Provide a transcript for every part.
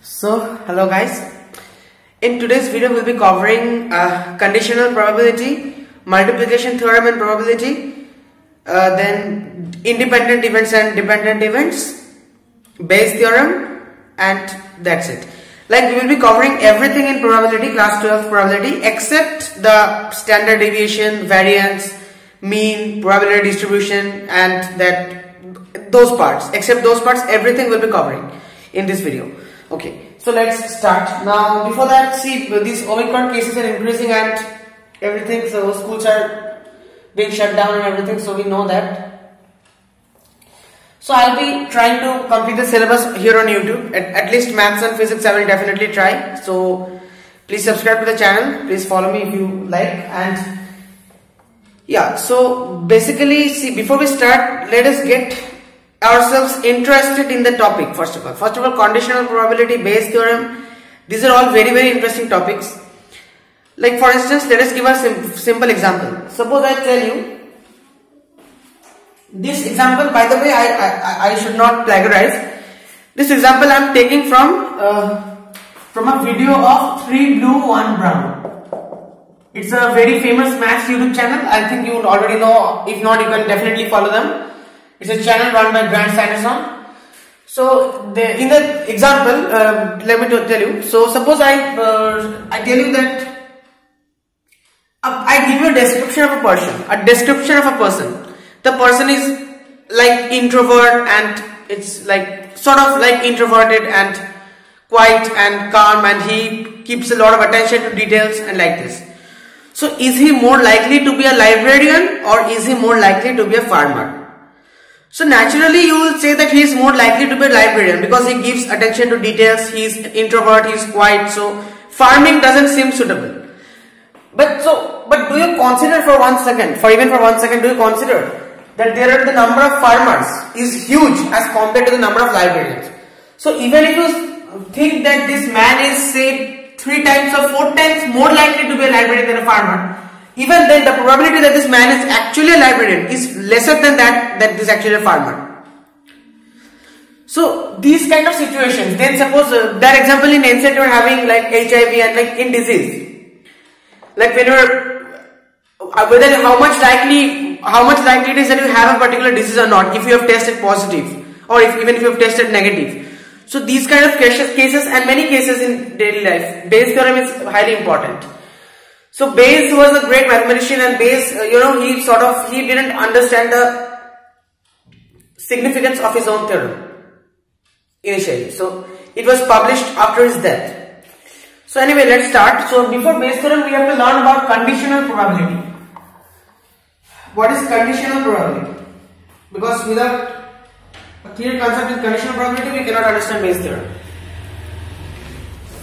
Hello guys. In today's video we'll be covering conditional probability, multiplication theorem and probability, then independent events and dependent events, Bayes theorem, and that's it. Like we will be covering everything in probability, class 12 probability, except the standard deviation, variance, mean, probability distribution, and those parts. Except those parts, everything will be covering in this video. Okay, so let's start. Now before that, see, these Omicron cases are increasing and everything, so schools are being shut down and everything, so we know that. So I'll be trying to complete the syllabus here on YouTube. At least maths and physics I will definitely try. So please subscribe to the channel, please follow me if you like. And yeah, so basically, see, before we start, let us get ourselves interested in the topic. First of all, conditional probability, Bayes theorem, these are all very interesting topics. Like for instance, let us give a simple example. Suppose I tell you this example. By the way, I should not plagiarize. This example I am taking from a video of 3 Blue 1 Brown. It's a very famous maths YouTube channel. I think you already know. If not, you can definitely follow them. It's a channel run by Grant Sanderson. So in the example, let me tell you. So suppose I tell you that I give you a description of a person. The person is like introvert, and it's like sort of like introverted and quiet and calm, and he keeps a lot of attention to details and like this. So is he more likely to be a librarian or is he more likely to be a farmer? So naturally you will say that he is more likely to be a librarian because he gives attention to details, he is introvert, he is quiet, so farming doesn't seem suitable. But do you consider for one second, do you consider that the number of farmers is huge as compared to the number of librarians? So even if you think that this man is, say, 3 times or 4 times more likely to be a librarian than a farmer, even then the probability that this man is actually a librarian is lesser than that this is actually a farmer. So these kind of situations, then suppose that example in NSAT you are having like HIV and like in disease, like when you are whether how much likely it is that you have a particular disease or not if you have tested positive, or even if you have tested negative. So these kind of cases and many cases in daily life, Bayes theorem is highly important. So Bayes was a great mathematician, and Bayes, he didn't understand the significance of his own theorem initially. So it was published after his death. So anyway, let's start. So before Bayes theorem, we have to learn about conditional probability. What is conditional probability? Because without a clear concept in conditional probability, we cannot understand Bayes theorem.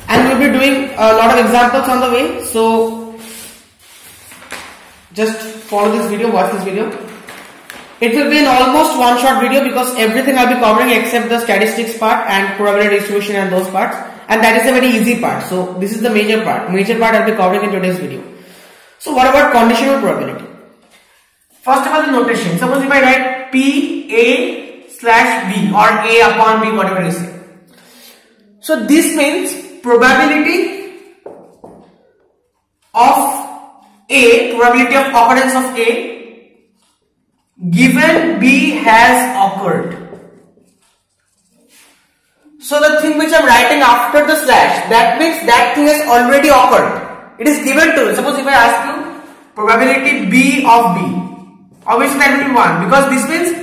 And we'll be doing a lot of examples on the way. So just follow this video, watch this video. It will be an almost one-shot video because everything I'll be covering except the statistics part and probability distribution and those parts. And that is a very easy part. So this is the major part. Major part I'll be covering in today's video. So what about conditional probability? First of all, the notation. Suppose if I write PA/B or A upon B, whatever you say. So this means probability of A, probability of occurrence of A given B has occurred. So the thing which I am writing after the slash, that means that thing has already occurred. It is given to you. Suppose if I ask you probability B of B, obviously that will be 1, because this means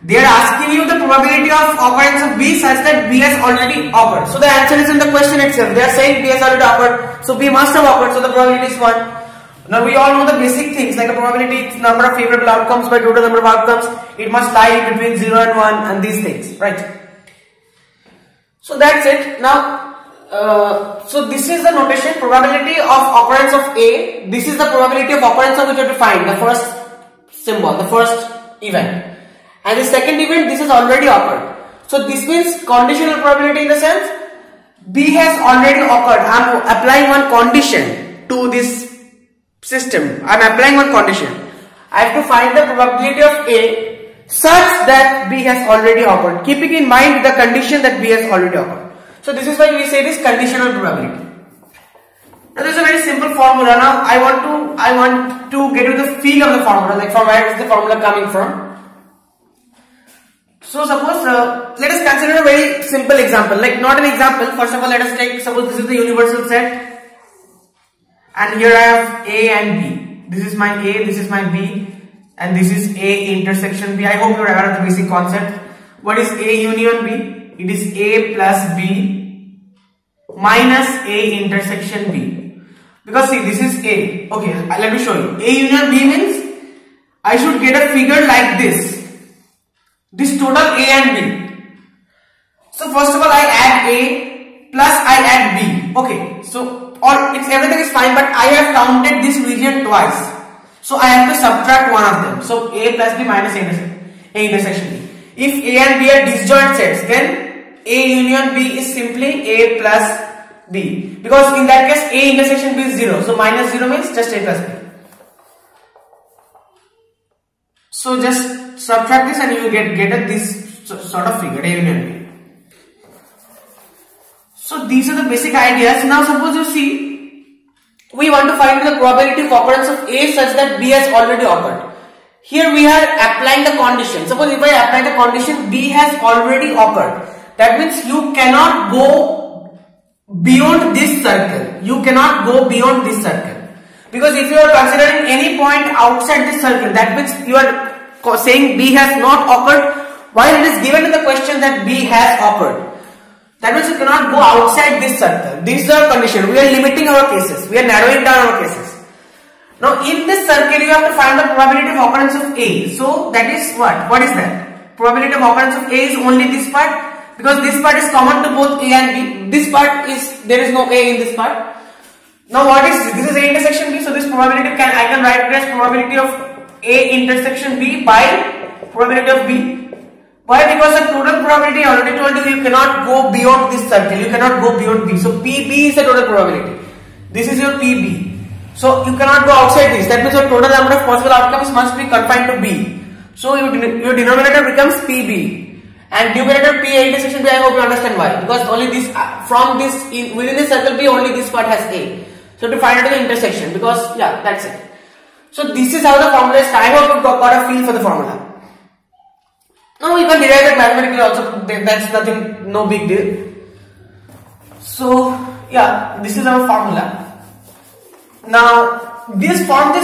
they are asking you the probability of occurrence of B such that B has already occurred. So the answer is in the question itself. They are saying B has already occurred, so B must have occurred, so the probability is 1. Now we all know the basic things like a probability number of favorable outcomes by total number of outcomes. It must lie between 0 and 1 and these things, right? So that's it. Now, so this is the notation, probability of occurrence of A. This is the probability of occurrence of which you have to find, the first symbol, the first event. And the second event, this has already occurred. So this means conditional probability in the sense B has already occurred. I am applying one condition to this system. I am applying one condition. I have to find the probability of A such that B has already occurred, keeping in mind the condition that B has already occurred. So this is why we say this conditional probability. Now this is a very simple formula. Now I want to get to the feel of the formula, like from where is the formula coming from. So suppose let us consider a very simple example, like not an example. First of all, let us take, suppose this is the universal set, and here I have A and B. This is my A, this is my B, and this is A intersection B. I hope you are aware of the basic concept. What is A union B? It is A plus B minus A intersection B. Because see, this is A. Okay, let me show you. A union B means I should get a figure like this. This total A and B. So first of all, I add A plus I add B. Okay, so everything is fine, but I have counted this region twice. So I have to subtract one of them. So A plus B minus A intersection B. If A and B are disjoint sets, then A union B is simply A plus B. Because in that case, A intersection B is 0. So minus 0 means just A plus B. So just subtract this and you will get this sort of figure, A union B. So these are the basic ideas. Now suppose you see, we want to find the probability of occurrence of A such that B has already occurred. Here we are applying the condition. Suppose if I apply the condition, B has already occurred. That means you cannot go beyond this circle. You cannot go beyond this circle. Because if you are considering any point outside this circle, that means you are saying B has not occurred, while it is given in the question that B has occurred. That means you cannot go outside this circle. This is our condition. We are limiting our cases. We are narrowing down our cases. Now in this circle you have to find the probability of occurrence of A. So that is what? What is that? Probability of occurrence of A is only this part, because this part is common to both A and B. This part is, there is no A in this part. Now what is this? This is A intersection B. So this probability I can write it as probability of A intersection B by probability of B. Why? Because the total probability, I already told you, you cannot go beyond this circle. You cannot go beyond B. So PB is the total probability. This is your PB. So you cannot go outside this. That means your total number of possible outcomes must be confined to B. So your denominator becomes PB. And numerator P A intersection B, I hope you understand why. Because only this, from this, within this circle B, only this part has A. So to find out the intersection, because yeah, that's it. So this is how the formula is. I hope you got a feel for the formula. Now you can derive it mathematically also. That's nothing, no big deal. So yeah, this is our formula. Now from this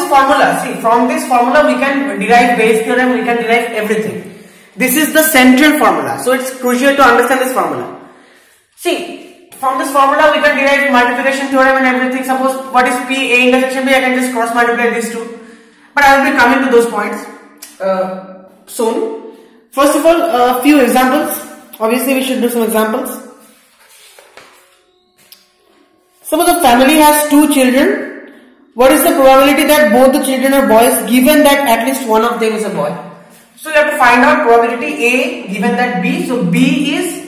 formula, see, from this formula we can derive Bayes theorem. We can derive everything. This is the central formula. So it's crucial to understand this formula. See, from this formula we can derive multiplication theorem and everything. Suppose what is P A intersection B, I can just cross multiply these two. But I will be coming to those points soon. First of all, a few examples. Obviously, we should do some examples. Suppose a family has 2 children. What is the probability that both the children are boys, given that at least one of them is a boy? So you have to find out probability A given that B. So B is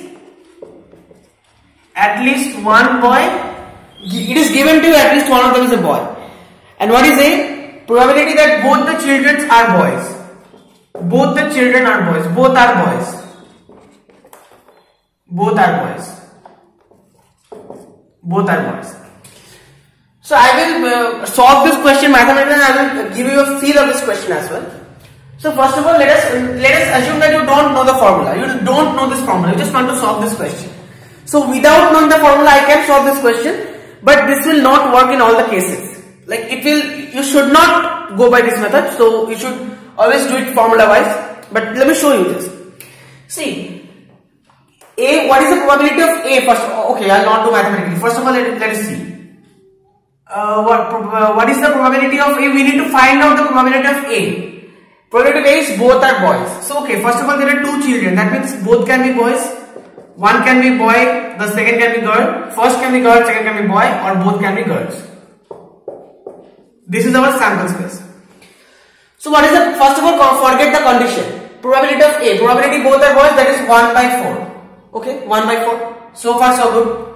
at least one boy. It is given to you at least one of them is a boy. And what is A? Probability that both the children are boys. Both the children are boys. Both are boys. Both are boys. Both are boys. So I will solve this question mathematically and I will give you a feel of this question as well. So first of all, let us assume that you don't know the formula. You don't know this formula. You just want to solve this question. So without knowing the formula, I can solve this question, but this will not work in all the cases. Like it will, you should not go by this method. So you should always do it formula wise. But let me show you this. See, A. What is the probability of A? First, okay, I'll not do mathematically. First of all, let us see. What is the probability of A? We need to find out the probability of A. Probability of A is both are boys. So okay, first of all there are 2 children. That means both can be boys. One can be boy, the second can be girl. First can be girl, second can be boy, or both can be girls. This is our sample space. So what is the, first of all forget the condition. Probability of A. Probability both are boys, that is 1 by 4. Okay, 1 by 4. So far so good.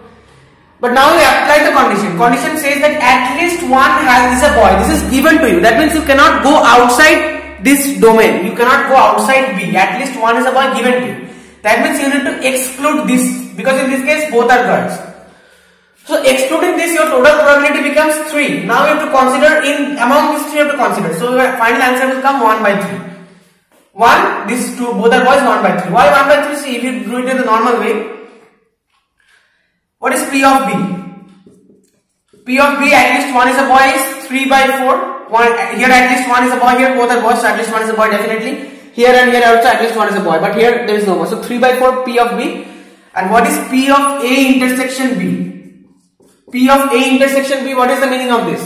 But now we apply the condition. Condition says that at least one is a boy. This is given to you. That means you cannot go outside this domain. You cannot go outside B. At least one is a boy given to you. That means you need to exclude this because in this case both are girls. So excluding this, your total probability becomes 3. Now you have to consider among these 3 you have to consider. So your final answer will come 1 by 3. 1, these two, both are boys, 1 by 3. Why 1 by 3? See, if you do it in the normal way, what is P of B? P of B, at least 1 is a boy, is 3 by 4. Here at least 1 is a boy, here both are boys, so at least 1 is a boy definitely. Here and here also at least 1 is a boy, but here there is no more. So 3 by 4, P of B. And what is P of A intersection B? P of A intersection B, what is the meaning of this?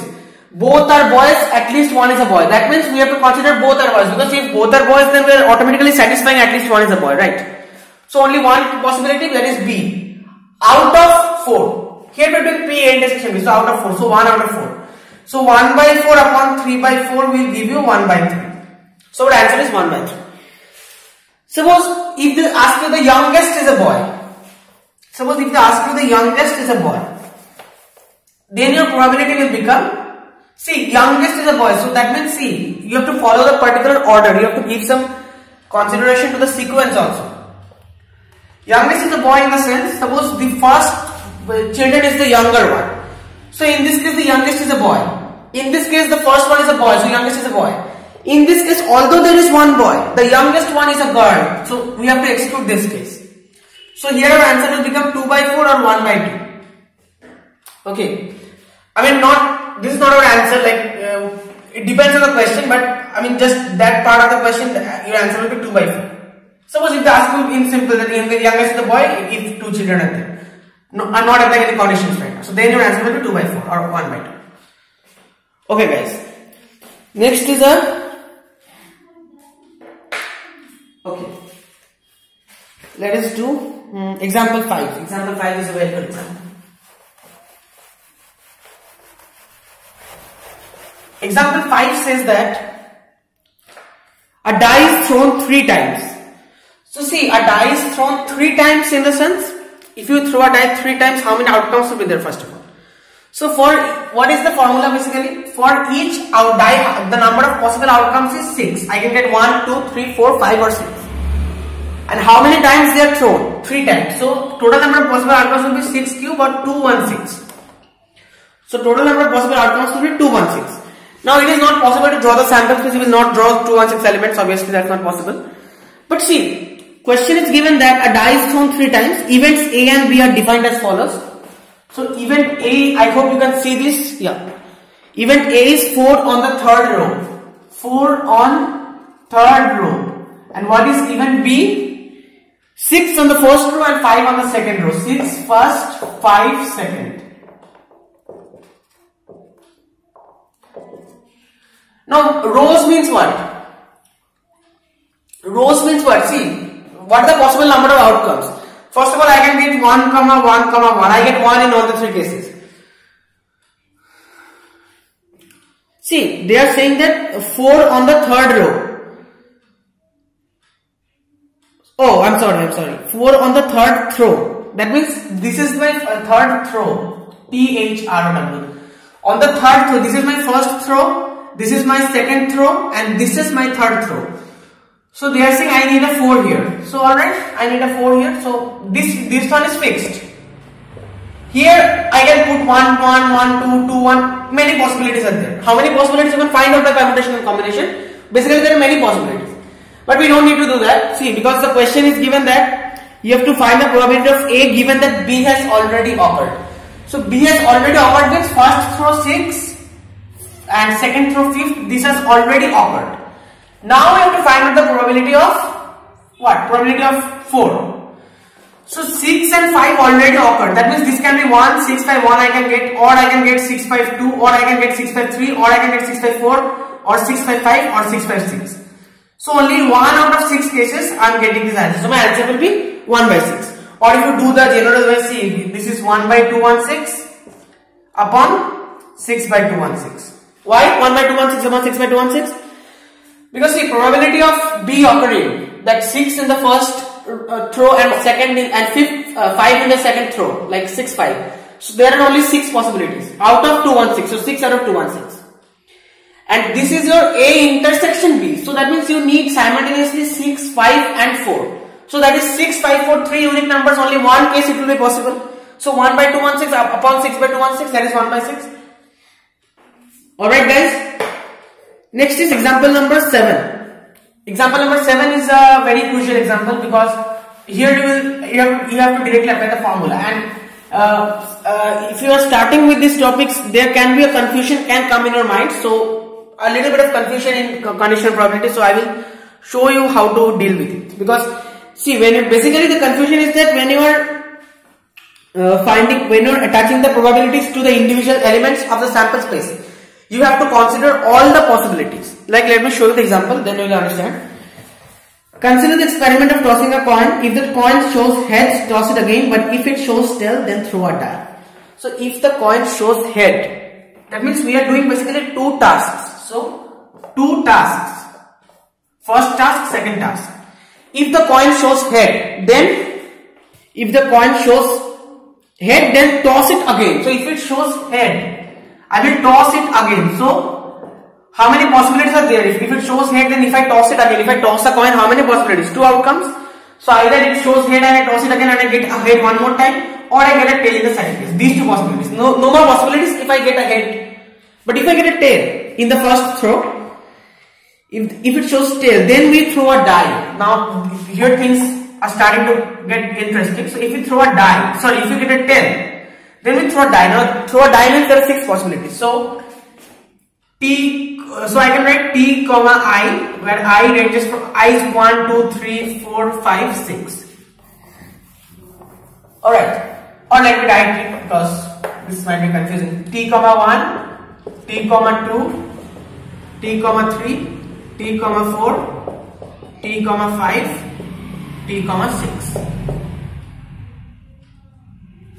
Both are boys, at least 1 is a boy. That means we have to consider both are boys, because if both are boys, then we are automatically satisfying at least 1 is a boy, right? So only one possibility, that is B. Out of 4. Here we are doing P A intersection B, so out of 4. So 1 out of 4. So 1 by 4 upon 3 by 4 will give you 1 by 3. So our answer is 1 by 3. Suppose if they ask you the youngest is a boy. Suppose if they ask you the youngest is a boy, then your probability will become, see, youngest is a boy, so that means, see, you have to follow the particular order, you have to give some consideration to the sequence also. Youngest is a boy in the sense, suppose the first children is the younger one. So in this case the youngest is a boy. In this case the first one is a boy, so youngest is a boy. In this case, although there is one boy, the youngest one is a girl, so we have to exclude this case. So here our answer will become 2 by 4 or 1 by 2. Okay. I mean, this is not our answer, like, it depends on the question, but I mean just that part of the question, your answer will be 2 by 4. Suppose if they ask you in simple that in the youngest is the boy, if 2 children are there. No, I'm not applying any conditions right now. So then your answer will be 2 by 4 or 1 by 2. Okay guys. Next is okay. Let us do example 5. Example 5 is a very good example. Example 5 says that a die is thrown 3 times. So see, a die is thrown 3 times in the sense, if you throw a die 3 times, how many outcomes will be there first of all? So for, what is the formula basically? For each die, the number of possible outcomes is 6. I can get 1, 2, 3, 4, 5 or 6. And how many times they are thrown? 3 times. So total number of possible outcomes will be 6 cube or 216. So total number of possible outcomes will be 216. Now it is not possible to draw the sample because you will not draw 216 elements, obviously that's not possible. But see, question is given that a die is thrown 3 times, events A and B are defined as follows. So event A, I hope you can see this, yeah. Event A is 4 on the 3rd row. 4 on 3rd row. And what is event B? 6 on the 1st row and 5 on the 2nd row. 6 first, 5 second. Now rows means what? Rows means what? See, what are the possible number of outcomes? First of all, I can get 1, 1, 1. I get 1 in all the 3 cases. See, they are saying that 4 on the 3rd row. Oh, I'm sorry. 4 on the 3rd throw. That means this is my 3rd throw. T-H-R-O-W. On the 3rd throw, this is my 1st throw. This is my 2nd throw. And this is my 3rd throw. So they are saying I need a 4 here. So alright, I need a 4 here. So this one is fixed. Here I can put 1, 1, 2, 2, 1. Many possibilities are there. How many possibilities you can find out by permutation and combination? Basically there are many possibilities. But we don't need to do that. See, because the question is given that you have to find the probability of A given that B has already occurred. So B has already occurred means first throw 6 and second throw 5th. This has already occurred. Now we have to find out the probability of what? Probability of 4. So 6 and 5 already occurred. That means this can be 1, 6, 5, 1 I can get, or I can get 6, 5, 2, or I can get 6, 5, 3, or I can get 6, 5, 4, or 6, 5, 5, or 6, 5, 6. So only 1 out of 6 cases I am getting this answer. So my answer will be 1 by 6. Or if you do the general way, see, this is 1 by 216 upon 6 by 216. Why 1 by 216 upon 6 by 216? Because see, probability of B occurring, that 6 in the first throw and second and 5 in the second throw, like 6, 5. So there are only 6 possibilities out of 216. So 6 out of 216. And this is your A intersection B. So that means you need simultaneously 6, 5 and 4. So that is 6, 5, 4, 3 unique numbers, only one case it will be possible. So 1 by 216 upon 6 by 216, that is 1 by 6. Alright guys, next is example number 7. Example number 7 is a very crucial example because here you have to directly apply the formula, and if you are starting with these topics, there can be a confusion can come in your mind. So a little bit of confusion in conditional probability. So I will show you how to deal with it, because see, basically the confusion is that when you are when you are attaching the probabilities to the individual elements of the sample space, you have to consider all the possibilities. Like, let me show you the example, then you will understand. Consider the experiment of tossing a coin. If the coin shows heads, toss it again, but if it shows tail, then throw a die. So if the coin shows head, that means we are doing basically two tasks. So two tasks. First task, second task. If the coin shows head, then toss it again. So if it shows head, I will toss it again. So how many possibilities are there? If it shows head, then if I toss it again, if I toss a coin, how many possibilities? Two outcomes. So either it shows head and I toss it again and I get a head one more time, or I get a tail in the second case. These two possibilities. No more possibilities if I get a head. But if I get a tail in the first throw, if it shows tail, then we throw a die. Now here things are starting to get interesting. So if we throw a die, if you get a tail, then we throw a die. Now throw a die means there are 6 possibilities. So I can write T comma I, where I ranges from I is 1, 2, 3, 4, 5, 6. Alright. Or let me write it because this might be confusing. T comma 1, T comma 2, T comma 3, T comma 4, T comma 5, T comma 6.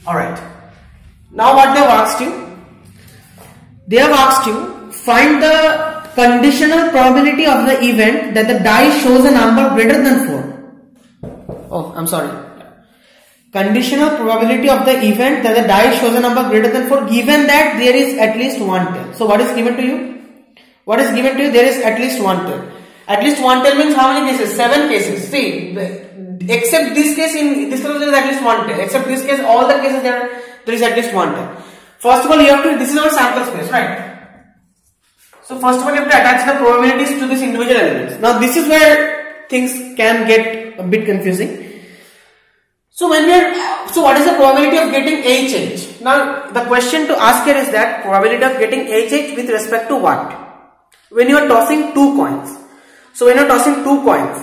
Alright. Now what they have asked you? They have asked you, find the conditional probability of the event that the die shows a number greater than 4. Oh, I'm sorry. Conditional probability of the event that the die shows a number greater than 4, given that there is at least one tail. So what is given to you? What is given to you? There is at least one tail. At least one tail means how many cases? 7 cases. See, except this case, in this case there is at least one tail. Except this case, all the cases there is at least one tail. First of all, you have to, this is our sample space, right? So first of all, you have to attach the probabilities to these individual elements. Now this is where things can get a bit confusing. So what is the probability of getting HH? Now the question to ask here is that probability of getting HH with respect to what? When you are tossing two coins. So when you are tossing two coins,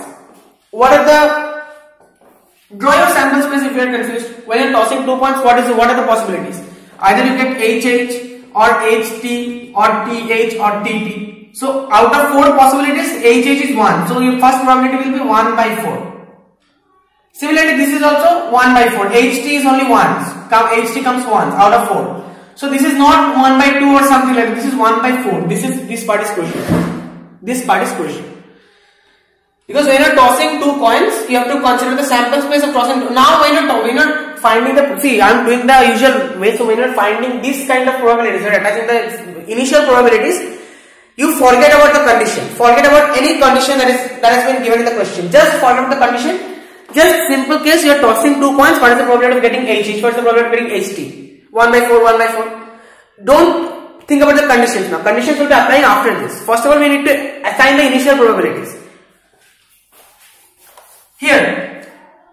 what are the, draw your sample space if you are confused. When you are tossing 2 coins, what are the possibilities? Either you get HH or HT or TH or TT. So out of 4 possibilities, HH is 1. So your first probability will be 1 by 4. Similarly, this is also 1 by 4. HT is only once. HT comes once out of 4. So this is not 1 by 2 or something like that. This is 1 by 4. This part is crucial. This part is crucial. Because when you are tossing 2 coins, you have to consider the sample space of tossing. Now when you are finding the, see, I am doing the usual way. So when you are finding this kind of probabilities, you are attaching the initial probabilities, you forget about the condition. Forget about any condition that has been given in the question. Just forget the condition. Just simple case, you are tossing 2 coins. What is the probability of getting HH? What is the probability of getting HT? 1 by 4, 1 by 4. Don't think about the conditions now. Conditions will be applying after this. First of all, we need to assign the initial probabilities. Here,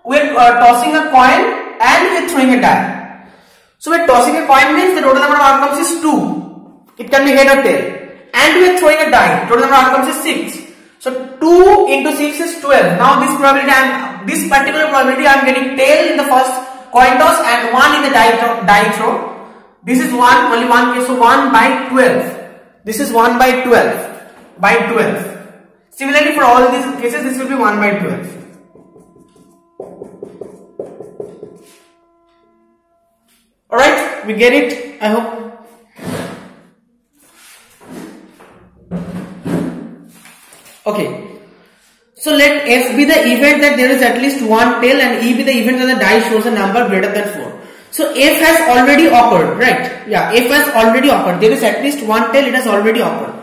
we are tossing a coin and we are throwing a die. So we are tossing a coin means the total number of outcomes is 2. It can be head or tail. And we are throwing a die. Total number of outcomes is 6. So 2 into 6 is 12. Now this particular probability I am getting tail in the first coin toss and 1 in the die throw. This is only one case, so 1 by 12. This is 1 by 12. By 12. Similarly for all these cases, this will be 1 by 12. Alright, we get it, I hope. Okay, so let F be the event that there is at least one tail and E be the event that the die shows a number greater than 4. So F has already occurred, right? Yeah, F has already occurred. There is at least one tail, it has already occurred.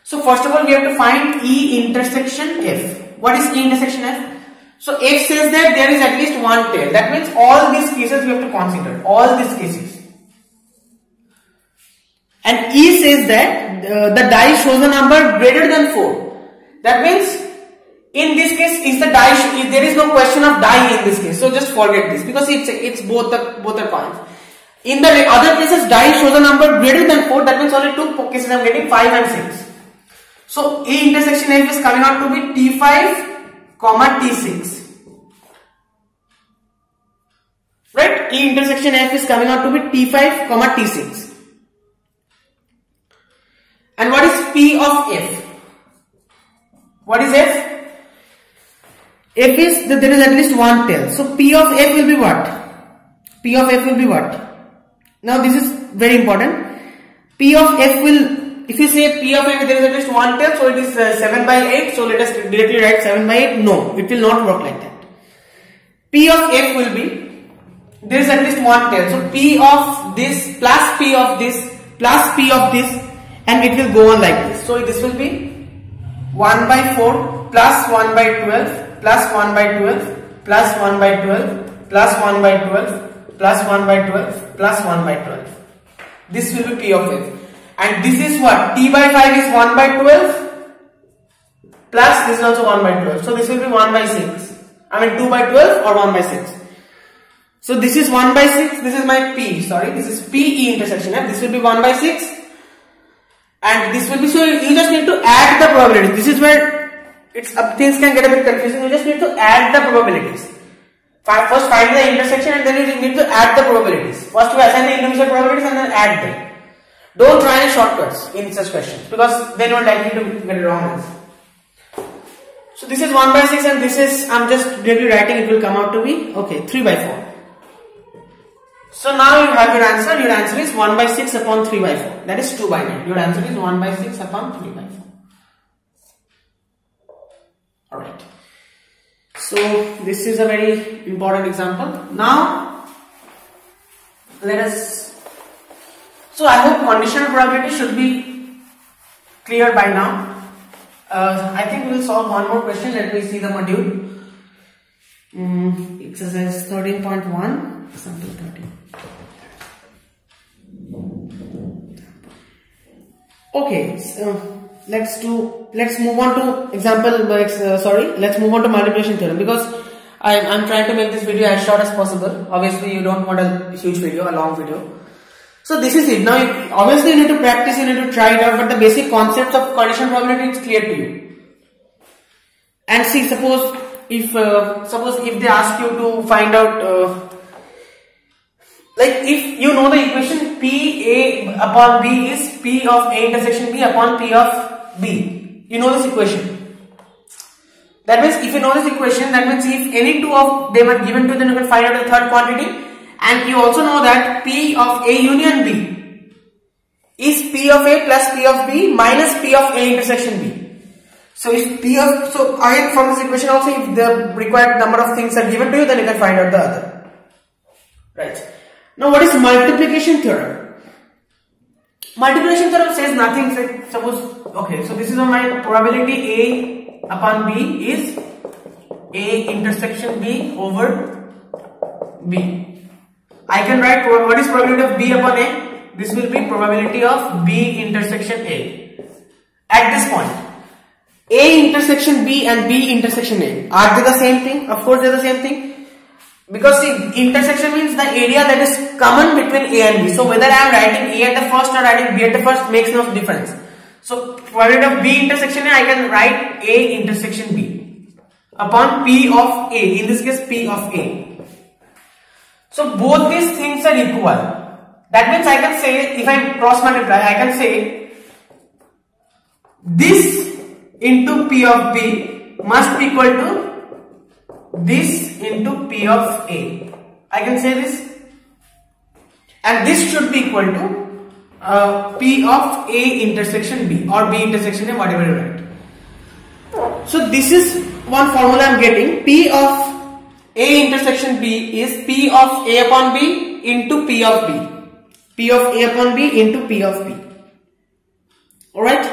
So first of all, we have to find E intersection F. What is E intersection F? So F says that there is at least one tail. That means all these cases we have to consider. All these cases. And E says that the die shows a number greater than 4. That means in this case, is the die? There is no question of die in this case. So just forget this because it's both are coins. In the other cases, die shows a number greater than 4. That means only two cases I am getting 5 and 6. So E intersection F is coming out to be T5, T6. Right? E intersection F is coming out to be T5, T6. And what is P of F? What is F? F is that there is at least one tail. So P of F will be what? P of F will be what? Now this is very important. P of F will, if you say P of F there is at least one tail, so it is 7 by 8. So let us directly write 7 by 8. No, it will not work like that. P of F will be, there is at least one tail. So P of this plus P of this plus P of this, and it will go on like this. So this will be 1 by 4 plus 1 by 12 plus 1 by 12 plus 1 by 12 plus 1 by 12 plus 1 by 12 plus 1 by 12. This will be P of F. And this is what? T by 5 is 1 by 12 plus this is also 1 by 12. So this will be 1 by 6. I mean 2 by 12 or 1 by 6. So this is 1 by 6. This is my P. Sorry, this is PE intersection. And this will be 1 by 6. And this will be, so you just need to add the probability. This is where things can get a bit confusing. You just need to add the probabilities. First find the intersection and then you need to add the probabilities. First we assign the individual probabilities and then add them. Don't try any shortcuts in such questions because then you are likely to get it wrong. So this is 1 by 6 and this is, I'm just directly writing, it will come out to be, okay, 3 by 4. So now you have your answer. Your answer is 1 by 6 upon 3 by 4. That is 2 by 9. Your answer is 1 by 6 upon 3 by 4. Alright. So this is a very important example. Now let us, so I hope conditional probability should be clear by now. I think we will solve one more question. Let me see the module. Exercise 13.1, example 13. Okay, so let's move on to example, let's move on to multiplication theorem because I'm trying to make this video as short as possible. Obviously you don't want a huge video, a long video. So this is it. Now obviously you need to practice, you need to try it out, but the basic concepts of conditional probability is clear to you. And see, suppose if they ask you to find out, like if you know the equation P A upon B is P of A intersection B upon P of B. You know this equation. That means if you know this equation, that means if any two of them are given to you, then you can find out the third quantity. And you also know that P of A union B is P of A plus P of B minus P of A intersection B. So if P of, so again from this equation also, if the required number of things are given to you, then you can find out the other. Right. Now what is multiplication theorem? Multiplication theorem says nothing. Like suppose, okay, so this is my probability A upon B is A intersection B over B. I can write what is probability of B upon A? This will be probability of B intersection A. At this point, A intersection B and B intersection A, are they the same thing? Of course they are the same thing. Because see, intersection means the area that is common between A and B. So whether I am writing A at the first or writing B at the first makes no difference. So probability of B intersection A, I can write A intersection B upon P of A. In this case, P of A. So both these things are equal. That means I can say, if I cross multiply, I can say this into P of B must be equal to this into P of A. I can say this, and this should be equal to P of A intersection B or B intersection A, whatever you write. So this is one formula I am getting. P of A intersection B is P of A upon B into P of B. P of A upon B into P of B. Alright?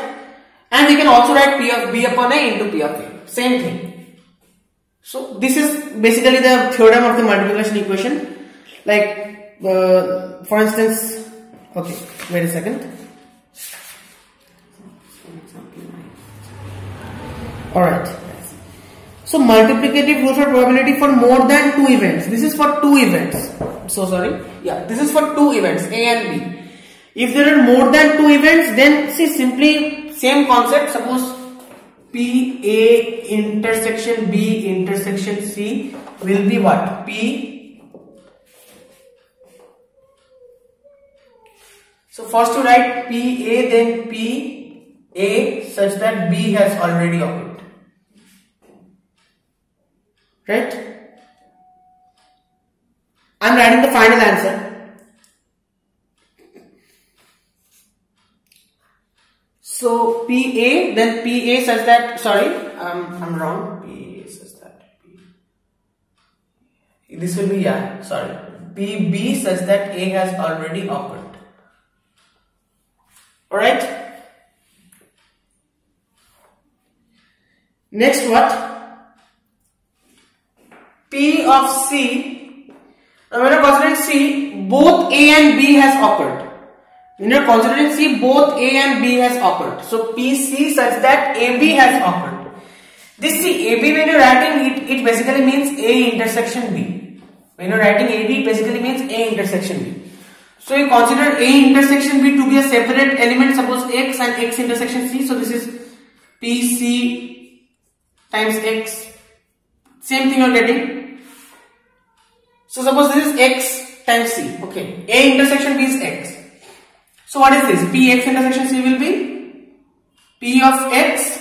And we can also write P of B upon A into P of A. Same thing. So this is basically the theorem of the multiplication equation. Like for instance, okay, wait a second. Alright. So multiplicative rule for probability for more than 2 events. This is for 2 events. So sorry. Yeah, this is for 2 events, A and B. If there are more than 2 events, then see simply same concept. Suppose P A intersection B intersection C will be what? P. So first to write P A, then P A such that B has already occurred. Right? I am writing the final answer. So PA, then PA such that, sorry, I'm wrong. PA such that this will be, yeah, sorry, PB such that A has already occurred. Alright? Next what? P of C. Now when you are considering C, both A and B has occurred. When you are considering C, both A and B has occurred. So PC such that AB has occurred. This C, AB when you are writing it basically means A intersection B. When you are writing AB, it basically means A intersection B. So you consider A intersection B to be a separate element, suppose X and X intersection C. So this is PC times X. Same thing you are getting. So suppose this is X times C. Okay. A intersection B is X. So what is this? Px intersection C will be P of X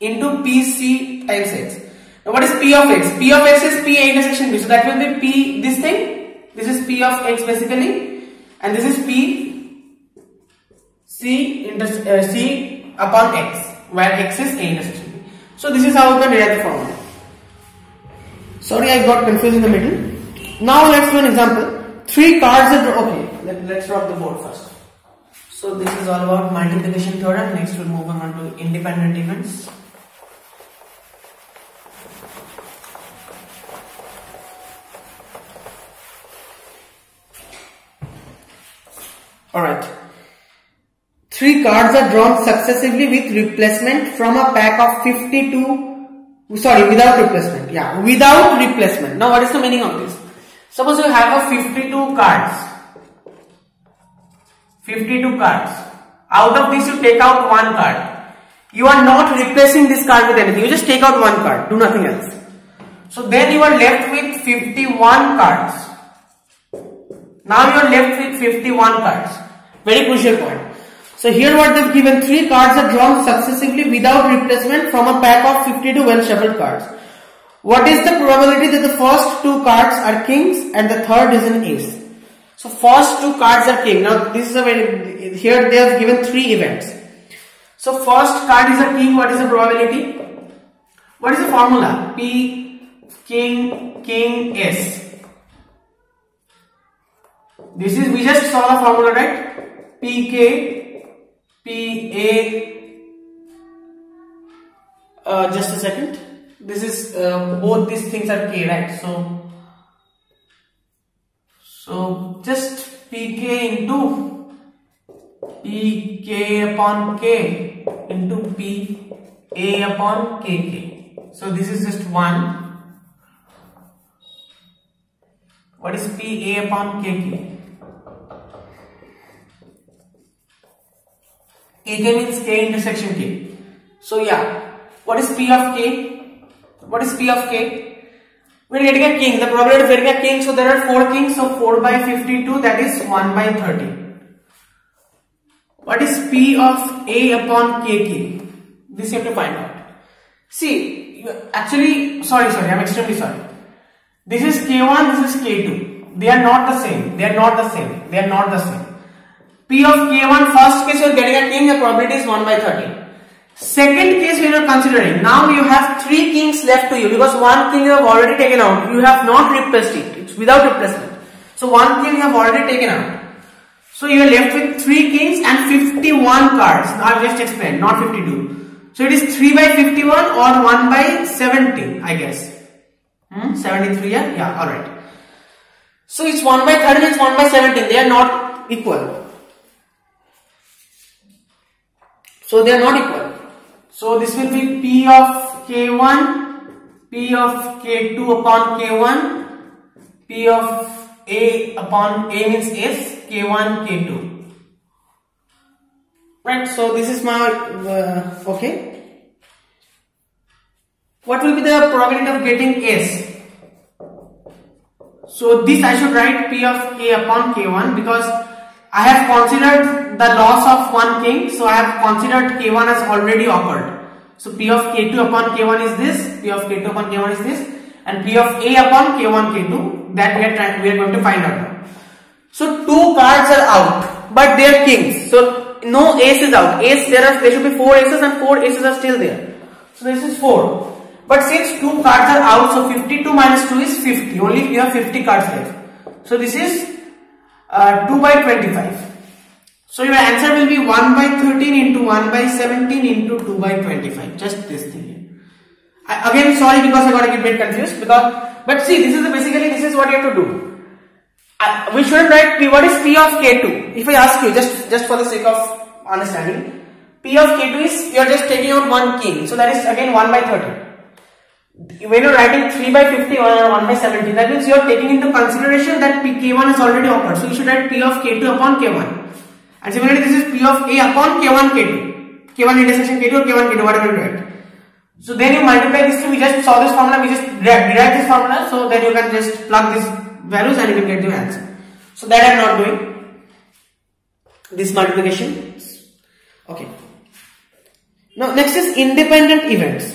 into Pc times X. Now what is P of X? P of X is P A intersection B. So that will be P, this thing. This is P of X basically. And this is P C upon X, where X is A intersection B. So this is how you can derive the formula. Sorry, I got confused in the middle. Now let's do an example. 3 cards are drawn. Okay, let's drop the board first. So this is all about multiplication theorem. Next we'll move on to independent events. Alright. 3 cards are drawn successively with replacement from a pack of 52. Sorry, without replacement. Yeah, without replacement. Now what is the meaning of this? Suppose you have a 52 cards. 52 cards. Out of this you take out 1 card. You are not replacing this card with anything. You just take out 1 card. Do nothing else. So then you are left with 51 cards. Now you are left with 51 cards. Very crucial point. So here what they've given, 3 cards are drawn successively without replacement from a pack of 52 well shuffled cards. What is the probability that the first 2 cards are kings and the third is an ace? So first 2 cards are king. Now this is a very, here they have given 3 events. So first card is a king. What is the probability? What is the formula? P, king, king, S. This is, we just saw the formula, right? PK, PA, just a second. This is, both these things are K, right? So just PK into PK upon K into PA upon KK. So this is just 1. What is PA upon KK? KK means K intersection K. So yeah, what is P of K? What is P of K? We are getting a king. The probability of getting a king. So there are 4 kings. So 4 by 52, that is 1 by 30. What is P of A upon KK? This you have to find out. See, actually, sorry, I'm extremely sorry. This is K1, this is K2. They are not the same. They are not the same. They are not the same. P of K1, first case you are getting a king, the probability is 1 by 30. Second case we are considering, now you have 3 kings left to you because 1 king you have already taken out. You have not replaced it. It's without replacement. So 1 king you have already taken out. So you are left with 3 kings and 51 cards. Now I have just explained, not 52. So it is 3 by 51 or 1 by 17, I guess. 73, yeah, alright. So it's 1 by 13, it's 1 by 17, they are not equal. So they are not equal. So this will be P of K1, P of K2 upon K1, P of A upon A means S, K1, K2. Right, so this is my, okay. What will be the probability of getting S? So this I should write P of K upon K1 because I have considered the loss of one king. So I have considered K1 as already occurred. So P of K2 upon K1 is this, P of K2 upon K1 is this, and P of A upon K1, K2, that we are going to find out now. So two cards are out, but they are kings. So no ace is out. Ace, there should be 4 aces and 4 aces are still there. So this is 4. But since 2 cards are out, so 52 minus 2 is 50. Only we have 50 cards left. So this is 2 by 25. So your answer will be 1 by 13 into 1 by 17 into 2 by 25. Just this thing. Again, sorry because I got a bit confused. But see, this is what you have to do. We shouldn't write P. What is P of K2? If I ask you, just for the sake of understanding, P of K2 is you are just taking out one king. So that is again 1 by 13. When you are writing 3 by 51 or 1 by 17, that means you are taking into consideration that K1 is already occurred. So you should write P of K2 upon K1. And similarly, this is P of A upon K1, K2. K1 intersection K2 or K1, K2, whatever you write. So then you multiply this two, we just saw this formula, we just derive this formula, so then you can just plug these values and you can get the answer. So that I am not doing. This multiplication. Okay. Now next is independent events.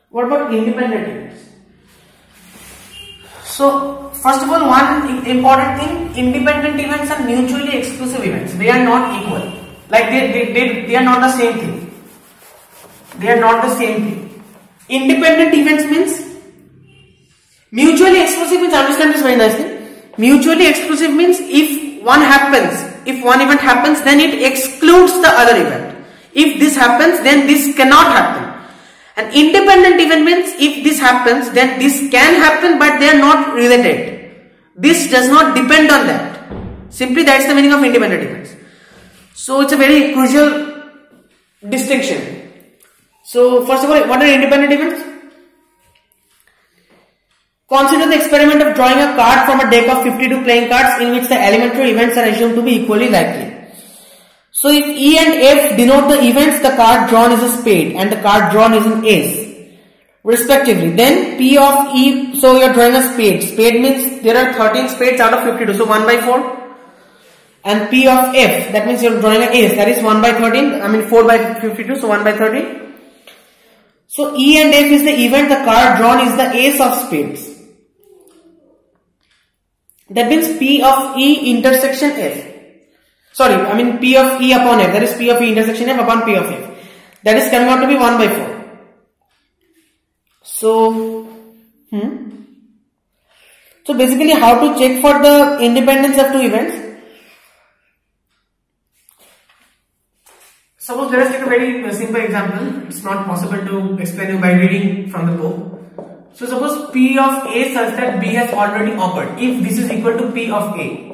What about independent events? So first of all, one important thing, independent events are mutually exclusive events. They are not equal. Like they are not the same thing. They are not the same thing. Independent events means mutually exclusive means, understand this very nicely. Mutually exclusive means if one event happens, then it excludes the other event. If this happens, then this cannot happen. An independent event means if this happens, then this can happen, but they are not related. This does not depend on that. Simply that's the meaning of independent events. So it's a very crucial distinction. So first of all, what are independent events? Consider the experiment of drawing a card from a deck of 52 playing cards in which the elementary events are assumed to be equally likely. So if E and F denote the events, the card drawn is a spade and the card drawn is an ace, respectively. Then P of E, so you are drawing a spade. Spade means there are 13 spades out of 52, so 1 by 4. And P of F, that means you are drawing an ace, that is 1 by 13, 4 by 52, so 1 by 13. So E and F is the event, the card drawn is the ace of spades. That means P of E intersection F. Sorry, P of E upon F. That is P of E intersection F upon P of F. That is coming out to be 1 by 4. So basically how to check for the independence of two events? Suppose let us take a very simple example. It's not possible to explain you by reading from the book. So suppose P of A such that B has already occurred. If this is equal to P of A,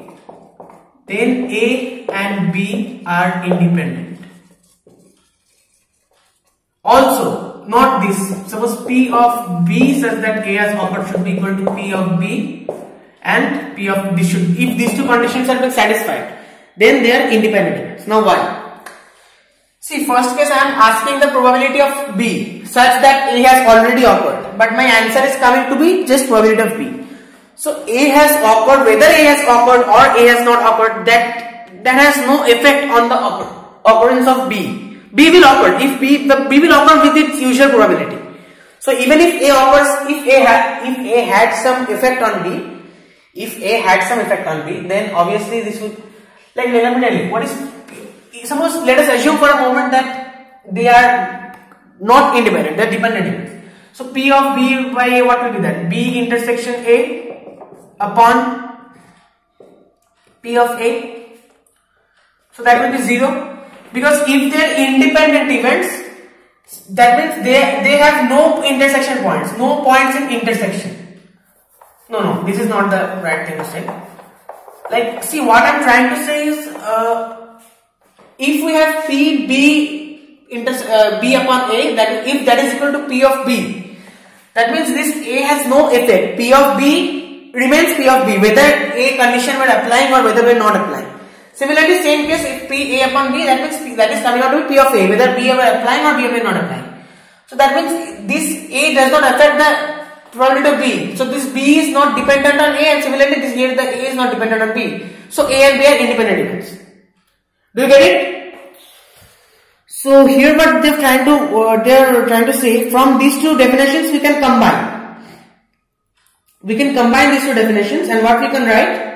then A and B are independent. Also, not this. Suppose P of B such that A has occurred should be equal to P of B and P of B should. If these two conditions are being satisfied, then they are independent events. Now why? See, first case I am asking the probability of B such that A has already occurred, but my answer is coming to be just probability of B. So A has occurred, whether A has occurred or A has not occurred, that has no effect on the occurrence of B. B will occur if B will occur with its usual probability. So even if A occurs, if A had some effect on B, then obviously this would, like let me tell you, what is, suppose let us assume for a moment that they are not independent, they are dependent events. So P of B by A, what will be that? B intersection A upon P of A. So that will be 0, because if they are independent events, That means they have no intersection points, no points in intersection. No, this is not the right thing to say. Like, see, what I'm trying to say is, if we have P B upon A, that if that is equal to P of B, that means this A has no effect. P of B remains P of B, whether A condition we're applying or whether we're not applying. Similarly, same case, if P A upon B, that means that is coming out to be P of A, whether B we're applying or B we're not applying. So that means this A does not affect the probability of B. So this B is not dependent on A, and similarly this here the A is not dependent on B. So A and B are independent events. Do you get it? So here what they're trying to say, from these two definitions we can combine. We can combine these two definitions, and what we can write?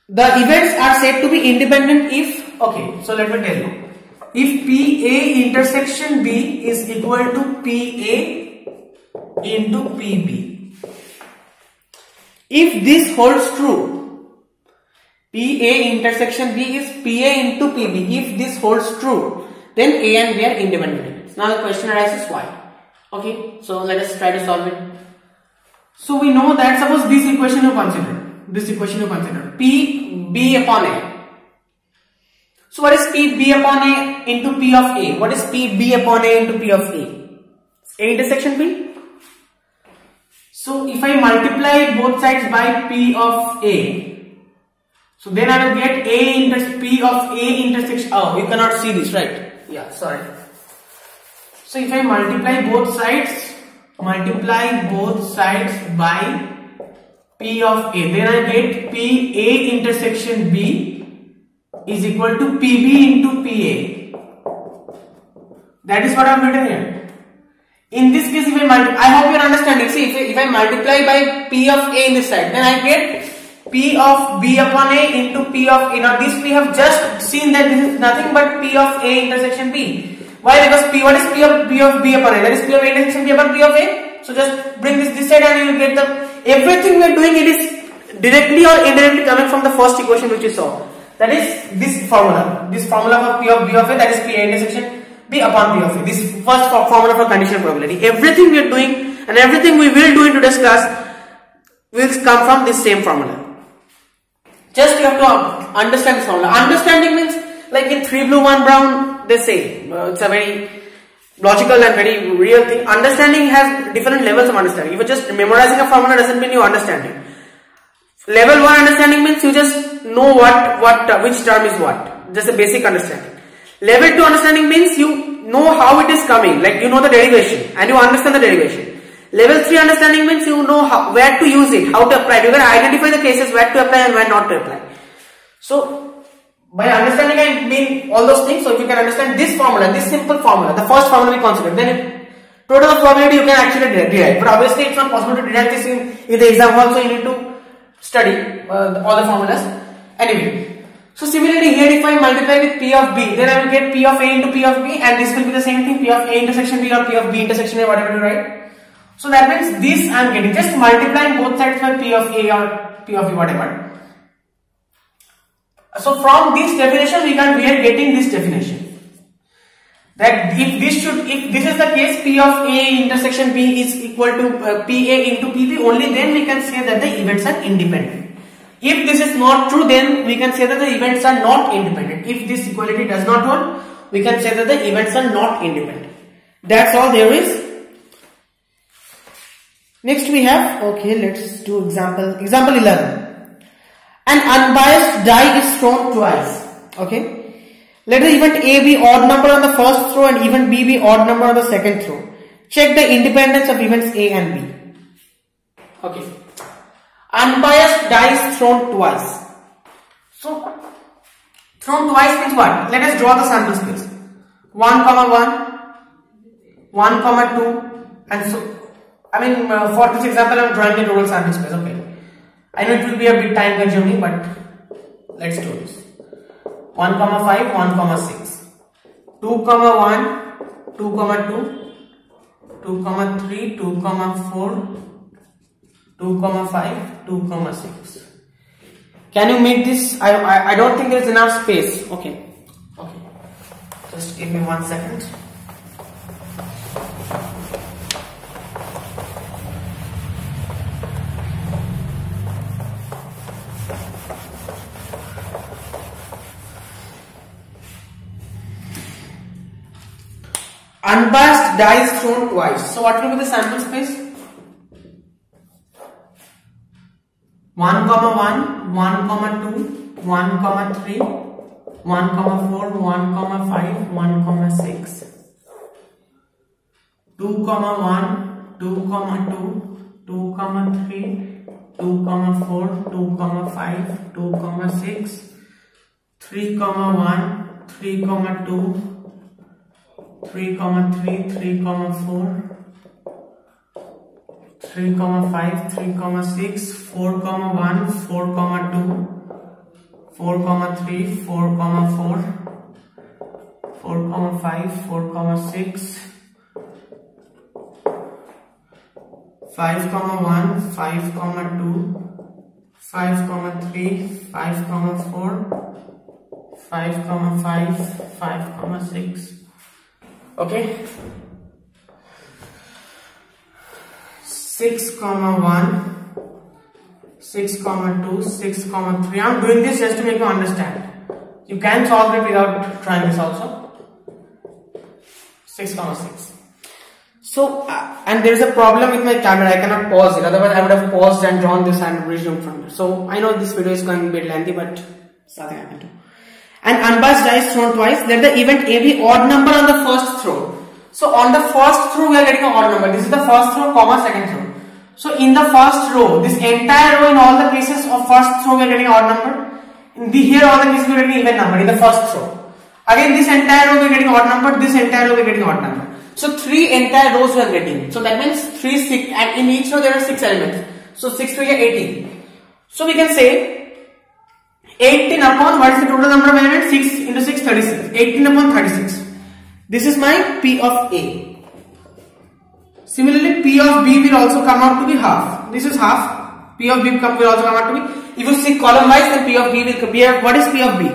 The events are said to be independent if, okay, so let me tell you. If PA intersection B is equal to PA into PB. If this holds true, PA intersection B is PA into PB. If this holds true, then A and B are independent events. Now the question arises why? Okay, so let us try to solve it. So we know that suppose this equation you consider. P B upon A. So what is P B upon A into P of A? What is P B upon A into P of A? A intersection B. So if I multiply both sides by P of A, so then I will get P of A intersection. Oh, you cannot see this, right? Yeah, sorry. So if I multiply both sides by P of A, then I get P A intersection B is equal to PB into PA. That is what I have written here. In this case, if I multiply, I hope you are understanding. See, if I multiply by P of A in this side, then I get P of B upon A into P of A. Now this we have just seen that this is nothing but P of A intersection B. Why? Because P, what is P of B upon A? That is P of A intersection B upon P of A. So just bring this side and you will get the, everything we are doing, it is directly or indirectly coming from the first equation which you saw. That is this formula for P of B of A, that is P A intersection B upon P of A. This first formula for conditional probability. Everything we are doing and everything we will do in today's class will come from this same formula. Just you have to understand this formula. Understanding means, like in 3 blue 1 brown, they say it's a very logical and very real thing. Understanding has different levels of understanding. If you're just memorizing a formula, doesn't mean you understand it. Level 1 understanding means you just know which term is what, just a basic understanding. Level 2 understanding means you know how it is coming, like you know the derivation and you understand the derivation. Level 3 understanding means you know where to use it, how to apply it. You can identify the cases where to apply and where not to apply. So by understanding I mean all those things. So if you can understand this formula, this simple formula, the first formula we consider, then total probability you can actually derive. But obviously it's not possible to derive this in the exam hall, so you need to study all the formulas. Anyway, so similarly here if I multiply with P of B, then I will get P of A into P of B, and this will be the same thing, P of A intersection B or P of B intersection A, whatever you write. So that means this I am getting, just multiplying both sides by P of A or P of B, whatever. So from this definition we are getting this definition, that if this is the case, P of A intersection B is equal to PA into PB, only then we can say that the events are independent. If this is not true, then we can say that the events are not independent. If this equality does not hold, we can say that the events are not independent. That's all there is. Next we have, okay, let's do example 11. An unbiased die is thrown twice. Okay. Let the event A be odd number on the first throw and event B be odd number on the second throw. Check the independence of events A and B. Okay. Unbiased die is thrown twice. So, thrown twice means what? Let us draw the sample space. 1, 1, 2, and so, for this example I am drawing the total sample space. Okay. I know it will be a bit time consuming, but let's do this. 1, 5, 1, 6, 2, 1, 2, 2, 2, 3, 2, 4, 2, 5, 2, 6. Can you make this? I don't think there is enough space. Okay. Just give me 1 second. Unbiased die is thrown twice. So what will be the sample space? 1, 1, 1, 2, 1, 3, 1, 4, 1, 5, 1, 6. 2, 1, 2, 2, 2, 3, 2, 4, 2, 5, 2, 6, 3, 1, 3, 2, 3, 3, 3, 4, 3, 5, 3, 6, 4, 1, 4, 2, 4, 3, 4, 4, 4, 5, 4, 6, 5, 1, 5, 2, 5, 3, 5, 4, 5, 5, 5, 6. Okay. 6, 1, 6, 2, 6, 3. I'm doing this just to make you understand. You can solve it without trying this also. 6, 6. So, and there is a problem with my camera. I cannot pause it. Otherwise, I would have paused and drawn this and resumed from it. So, I know this video is going to be lengthy, but something I can do. And unbiased die is thrown twice. Let the event A be odd number on the first throw. So on the first throw we are getting an odd number. This is the first throw, comma second throw. So in the first row, this entire row, in all the cases of first throw we are getting an odd number. Here all the cases we are getting even number in the first throw. Again this entire row we are getting odd number. This entire row we are getting odd number. So 3 entire rows we are getting. So that means 3, 6, and in each row there are 6 elements. So 6 to 18. So we can say 18 upon, what is the total number of elements? 6 into 6, 36. 18 upon 36. This is my P of A. Similarly, P of B will also come out to be half. This is half. P of B will also come out to be. If you see column wise, then P of B will be. What is P of B?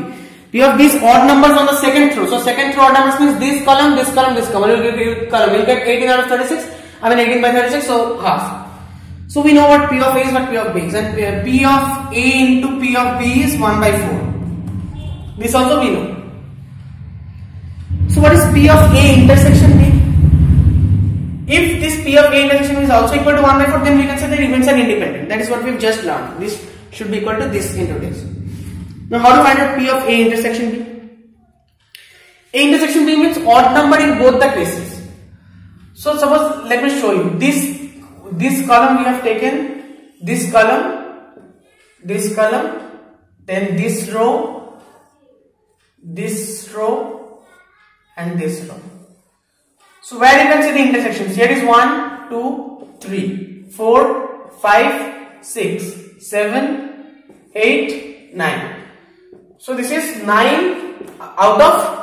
P of B is odd numbers on the second throw. So second throw odd numbers means this column, this column, this column. You will give column. You will get 18 out of 36. I mean 18 by 36, so half. So we know what P of A is, what P of B is, and P of A into P of B is 1 by 4. This also we know. So what is P of A intersection B? If this P of A intersection is also equal to 1 by 4, then we can say that events are independent. That is what we have just learned. This should be equal to this into this. Now how to find out P of A intersection B? A intersection B means odd number in both the cases. So suppose, let me show you. This column we have taken, this column, then this row, and this row. So where you can see the intersections? Here is 1, 2, 3, 4, 5, 6, 7, 8, 9. So this is 9 out of.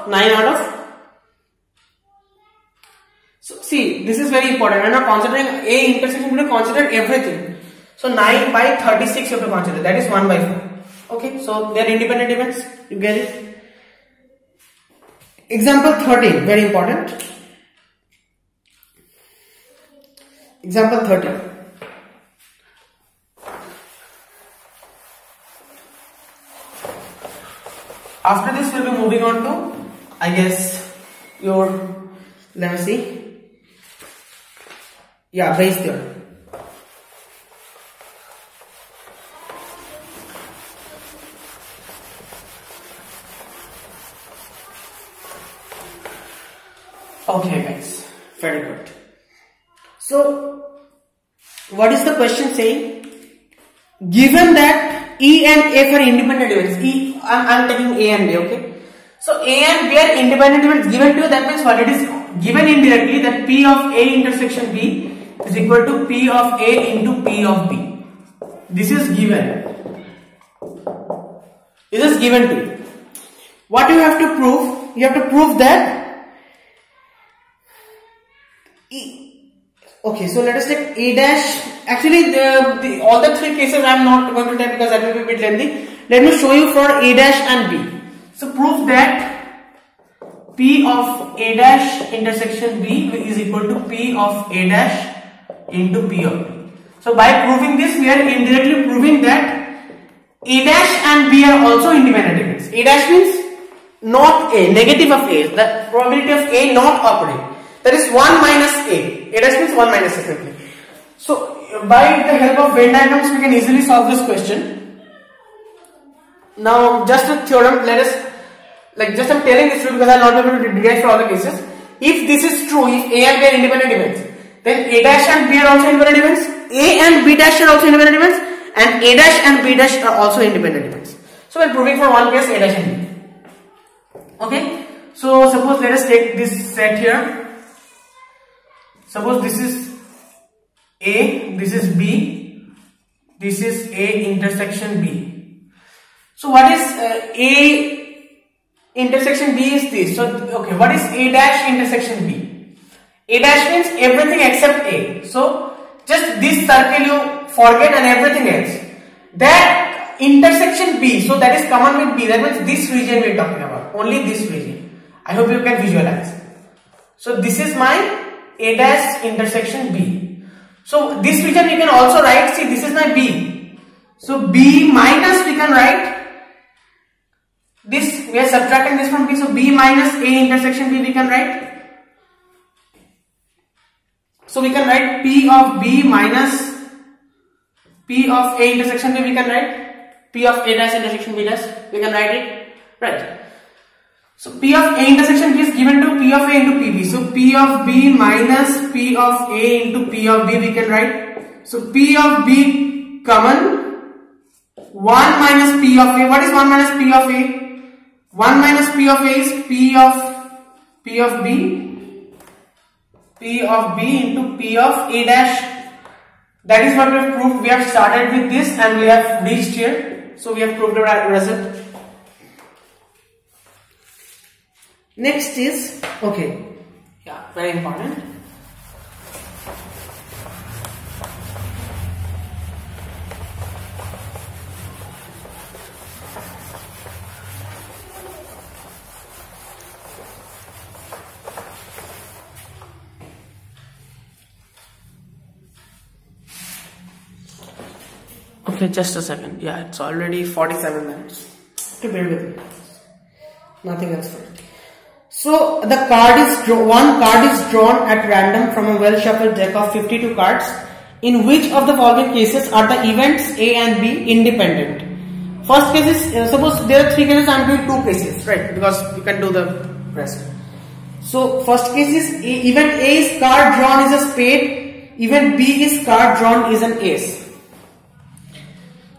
So see, this is very important. I am not considering A intersection, we have considered everything. So 9 by 36 you have to consider. That is 1 by 4. Okay, so they are independent events. You get it? Example 13, very important. Example 13. After this, we'll be moving on to, I guess, let me see. Yeah, Bayes theorem. Okay guys, very good. So, what is the question saying? Given that E and F are independent events, I am taking A and B, okay? So, A and B are independent events given to you, that means what it is given indirectly, that P of A intersection B is equal to P of A into P of B. This is given. This is given to you. What you have to prove? You have to prove that okay, so let us take A dash. Actually, all the three cases I am not going to take because that will be a bit lengthy. Let me show you for A dash and B. So prove that P of A dash intersection B is equal to P of A dash into P of B. So by proving this, we are indirectly proving that A dash and B are also independent elements. A dash means not A, negative of A, the probability of A not occurring. That is 1 minus A. A dash means 1 minus A simply. So by the help of Venn diagrams, we can easily solve this question. Now just a theorem, let us, just I'm telling this because I will not be able to derive for all the cases. If this is true, if A and B are independent events, then A dash and B are also independent events, A and B dash are also independent events, and A dash and B dash are also independent events. So we are proving for one case A dash and B. Okay, so suppose let us take this set here. Suppose this is A, this is B, this is A intersection B. So what is A intersection B is this. So okay, what is A dash intersection B? A dash means everything except A. So just this circle you forget and everything else. That intersection B, so that is common with B. That means this region we are talking about. Only this region. I hope you can visualize. So this is my A dash intersection B. So this region you can also write. See, this is my B. So B minus we can write. This we are subtracting this from B. So B minus A intersection B we can write. So we can write P of B minus P of A intersection B we can write. P of A dash intersection B dash we can write it. Right. So P of A intersection B is given to P of A into PB. So P of B minus P of A into P of B we can write. So P of B common 1 minus P of A. What is 1 minus P of A? 1 minus P of A is P of B. P of B into P of A dash. That is what we have proved. We have started with this and we have reached here. So we have proved the result. Next is, okay, yeah, very important. Okay, just a second. Yeah, it's already 47 minutes. Okay, bear with me. Nothing else for it. So the one card is drawn at random from a well shuffled deck of 52 cards. In which of the following cases are the events A and B independent? First case is, suppose there are 3 cases, I am doing 2 cases, right? Because you can do the rest. So first case is event A is card drawn is a spade, event B is card drawn is an ace.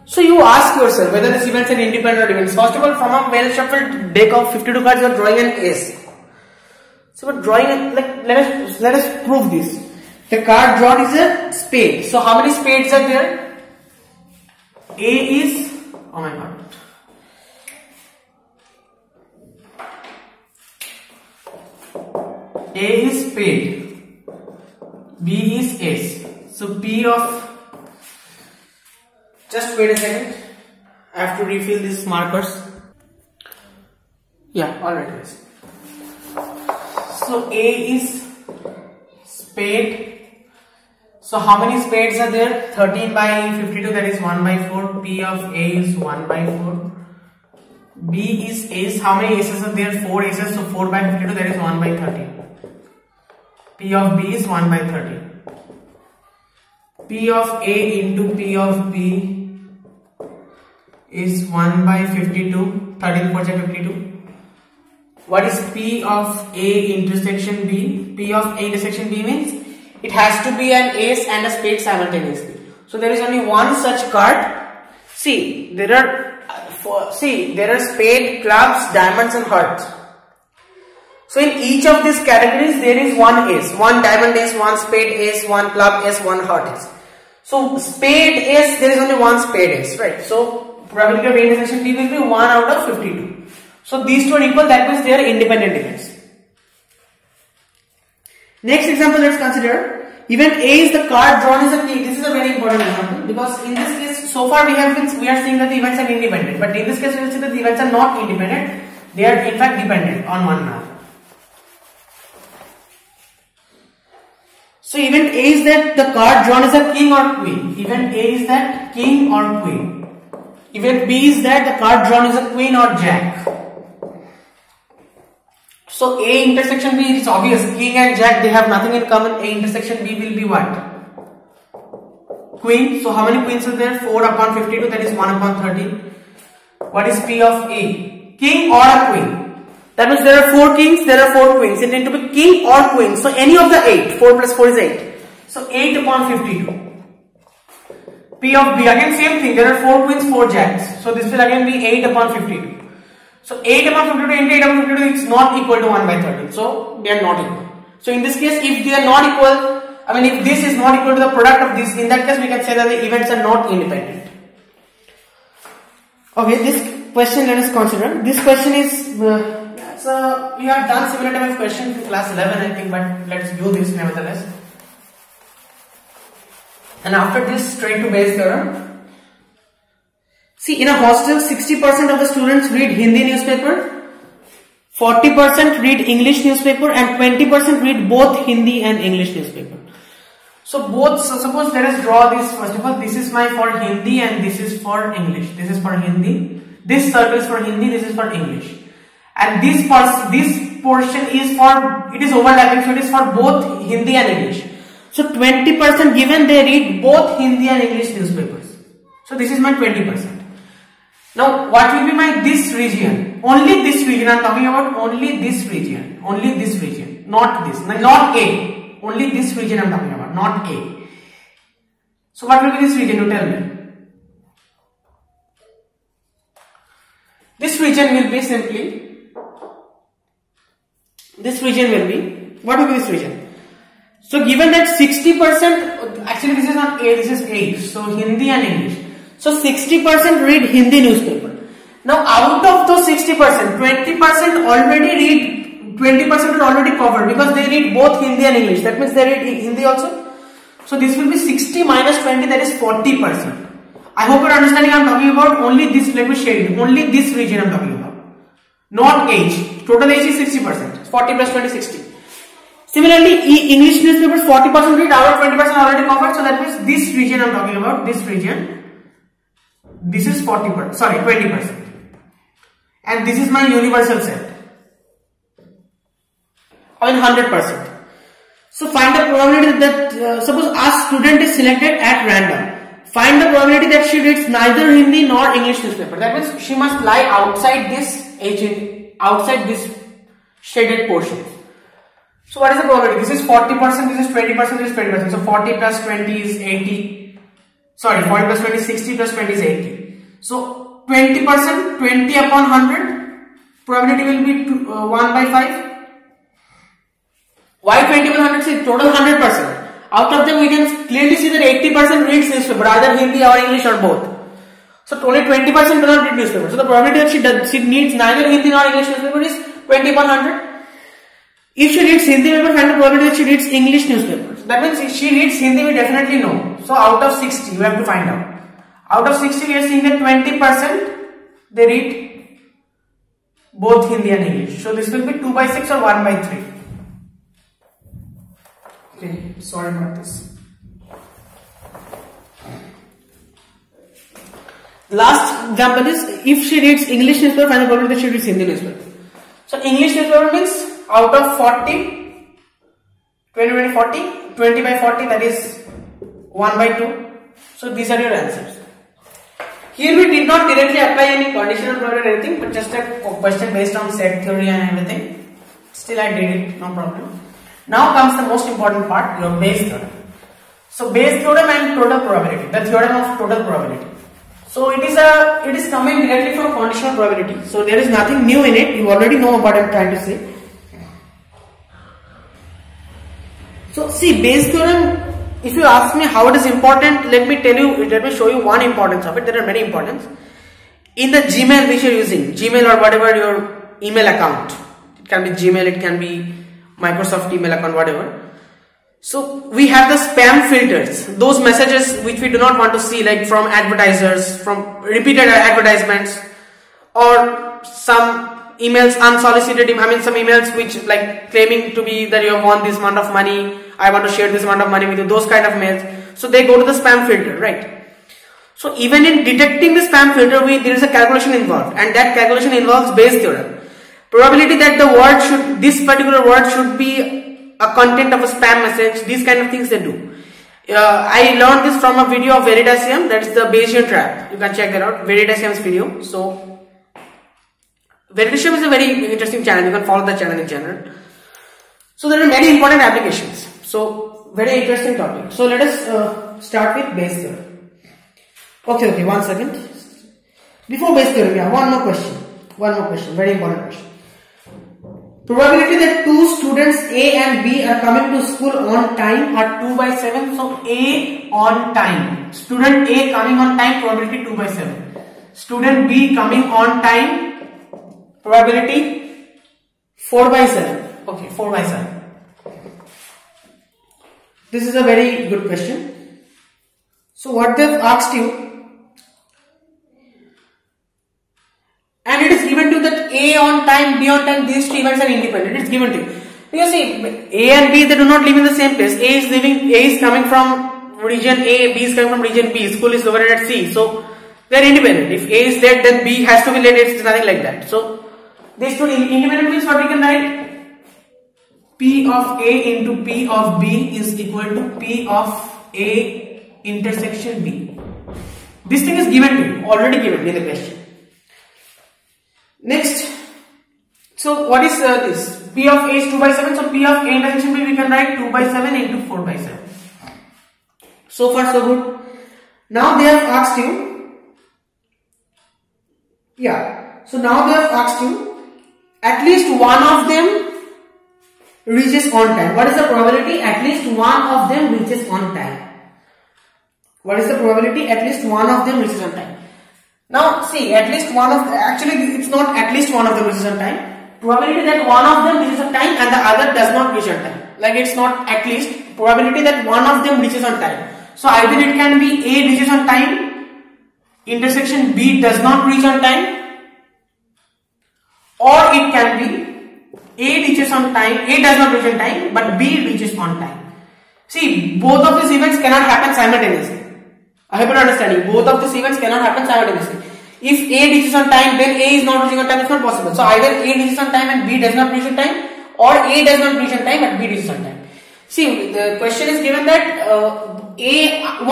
So you ask yourself whether this events are independent events. First of all, from a well shuffled deck of 52 cards, you are drawing an ace. So we're drawing, let us prove this. The card drawn is a spade. So how many spades are there? A is, oh my god. A is spade. B is ace. So P of, just wait a second. I have to refill these markers. Yeah, alright guys. So A is spade. So how many spades are there? 13 by 52, that is 1 by 4. P of A is 1 by 4. B is ace. How many aces are there? 4 aces. So 4 by 52, that is 1 by 30. P of B is 1 by 30. P of A into P of B is 1 by 52. 13 4 52. What is P of A intersection B? P of A intersection B means it has to be an ace and a spade simultaneously. So there is only one such card. See, there are spade, clubs, diamonds and hearts. So in each of these categories there is one ace, one diamond ace, one spade ace, one club ace, one heart ace. So spade ace, there is only one spade ace, right? So probability of A intersection B will be 1 out of 52. So these two are equal, that means they are independent events. Next example, let's consider event A is the card drawn is a key. This is a very important example because in this case, so far we are seeing that the events are independent, but in this case we will see that the events are not independent. They are in fact dependent on one another. So event A is that the card drawn is a king or queen. Event A is that king or queen. Event B is that the card drawn is a queen or jack. So A intersection B is obvious. King and jack, they have nothing in common. A intersection B will be what? Queen. So how many queens are there? 4 upon 52, that is 1 upon 30. What is P of A? King or a queen. That means there are 4 kings, there are 4 queens. It needs to be king or queen. So any of the 8. 4 plus 4 is 8. So 8 upon 52. P of B, again same thing. There are 4 queens, 4 jacks. So this will again be 8 upon 52. So 8 upon 52 into 8 upon 52 is not equal to 1 by 30. So they are not equal. So in this case, if they are not equal, if this is not equal to the product of this, in that case we can say that the events are not independent. Okay, this question let us consider. This question is, we have done similar type of question in class 11 I think, but let's do this nevertheless. And after this, straight to Bayes theorem. See, in a hostel, 60% of the students read Hindi newspaper, 40% read English newspaper, and 20% read both Hindi and English newspaper. So suppose let us draw this first of all. This is my for Hindi and this is for English. This is for Hindi. This circle is for Hindi. This is for English. And this portion is for, it is overlapping, so it is for both Hindi and English. So 20% given, they read both Hindi and English newspapers. So this is my 20%. Now what will be my this region? Only this region I am talking about, only this region, not this, not A. Only this region I am talking about, not A. So what will be this region, you tell me? This region will be simply, what will be this region? So given that 60%, actually this is not A, this is A, so Hindi and English. So 60% read Hindi newspaper. Now out of those 60%, 20% are already covered because they read both Hindi and English. That means they read Hindi also. So this will be 60 minus 20, that is 40%. I hope you are understanding I am talking about only this, let me shade it, only this region I am talking about. Not age. Total age is 60%. 40 plus 20, 60. Similarly, English newspapers 40% read, out of 20% already covered. So that means this region I am talking about, this region, this is 40%, sorry 20%. And this is my universal set. 100%. So find the probability that, suppose a student is selected at random. Find the probability that she reads neither Hindi nor English newspaper. That means she must lie outside this shaded portion. So what is the probability? This is 40%, this is 20%, this is 20%. So 40 plus 20 is 80. Sorry, 40 plus 20 is 60 plus 20 is 80. So 20%, 20 upon 100, probability will be 1 by 5. Why 20 upon 100? See, total 100%. Out of them we can clearly see that 80% reads newspaper, either Hindi or English or both. So only 20% do not read newspaper. So the probability that she needs neither Hindi nor English newspaper is 20 upon 100. If she reads Hindi newspaper, find the probability that she reads English newspapers. That means if she reads Hindi, we definitely know. So out of 60, we have to find out. Out of 60, we are seeing that 20% they read both Hindi and English. So this will be 2 by 6 or 1 by 3. Okay, sorry about this. Last example is if she reads English newspaper, find the probability that she reads Hindi newspaper. So English newspaper means out of 40, 20 by 40, 20 by 40, that is 1 by 2. So these are your answers. Here we did not directly apply any conditional probability or anything, but just a question based on set theory and everything. Still I did it, no problem. Now comes the most important part, your Bayes theorem. So Bayes theorem and total probability, the theorem of total probability. So it is coming directly from conditional probability. So there is nothing new in it. You already know what I am trying to say. So see, Bayes theorem, if you ask me how it is important, let me show you one importance of it. There are many importance. In the Gmail which you are using, Gmail or whatever your email account, it can be Gmail, it can be Microsoft email account, whatever. So we have the spam filters, those messages which we do not want to see, like from advertisers, from repeated advertisements, or some emails unsolicited, some emails which like claiming to be that you have won this amount of money, I want to share this amount of money with you, those kind of mails. So they go to the spam filter, right? So even in detecting the spam filter, there is a calculation involved, and that calculation involves Bayes theorem. Probability that the word should, this particular word should be a content of a spam message, these kind of things they do. I learned this from a video of Veritasium, that is the Bayesian trap. You can check that out, Veritasium's video. So Veritasium is a very interesting channel, you can follow the channel in general. So there are many important applications. So very interesting topic. So let us start with Bayes theorem. Okay, 1 second. Before Bayes theorem, yeah, one more question, very important question. Probability that two students A and B are coming to school on time are 2/7. So A on time. Student A coming on time, probability 2/7. Student B coming on time, probability 4/7. Okay, 4/7. This is a very good question. So what they've asked you, and it is given to you that A on time, B on time, these two events are independent. It is given to you. You see, A and B, they do not live in the same place. A is coming from region A, B is coming from region B. School is located at C. So they are independent. If A is late, then B has to be late. It's nothing like that. So these two independent means what we can write? P of A into P of B is equal to P of A intersection B. This thing is given to you, already given in the question. Next, so what is this? P of A is 2/7, so P of A intersection B we can write 2/7 into 4/7. So far so good. Now they have asked you, so now they have asked you, at least one of them reaches on time. What is the probability? At least one of them reaches on time. What is the probability? At least one of them reaches on time. Now see, at least one of, actually it's not at least one of them reaches on time. Probability that one of them reaches on time and the other does not reach on time. Like it's not at least, probability that one of them reaches on time. So either it can be A reaches on time, intersection B does not reach on time, or it can be A reaches on time, A does not reach on time, but B reaches on time. See, both of these events cannot happen simultaneously. I hope you are understanding. Both of these events cannot happen simultaneously. If A reaches on time, then A is not reaching on time. It's not possible. So either A reaches on time and B does not reach on time, or A does not reach on time and B reaches on time. See, the question is given that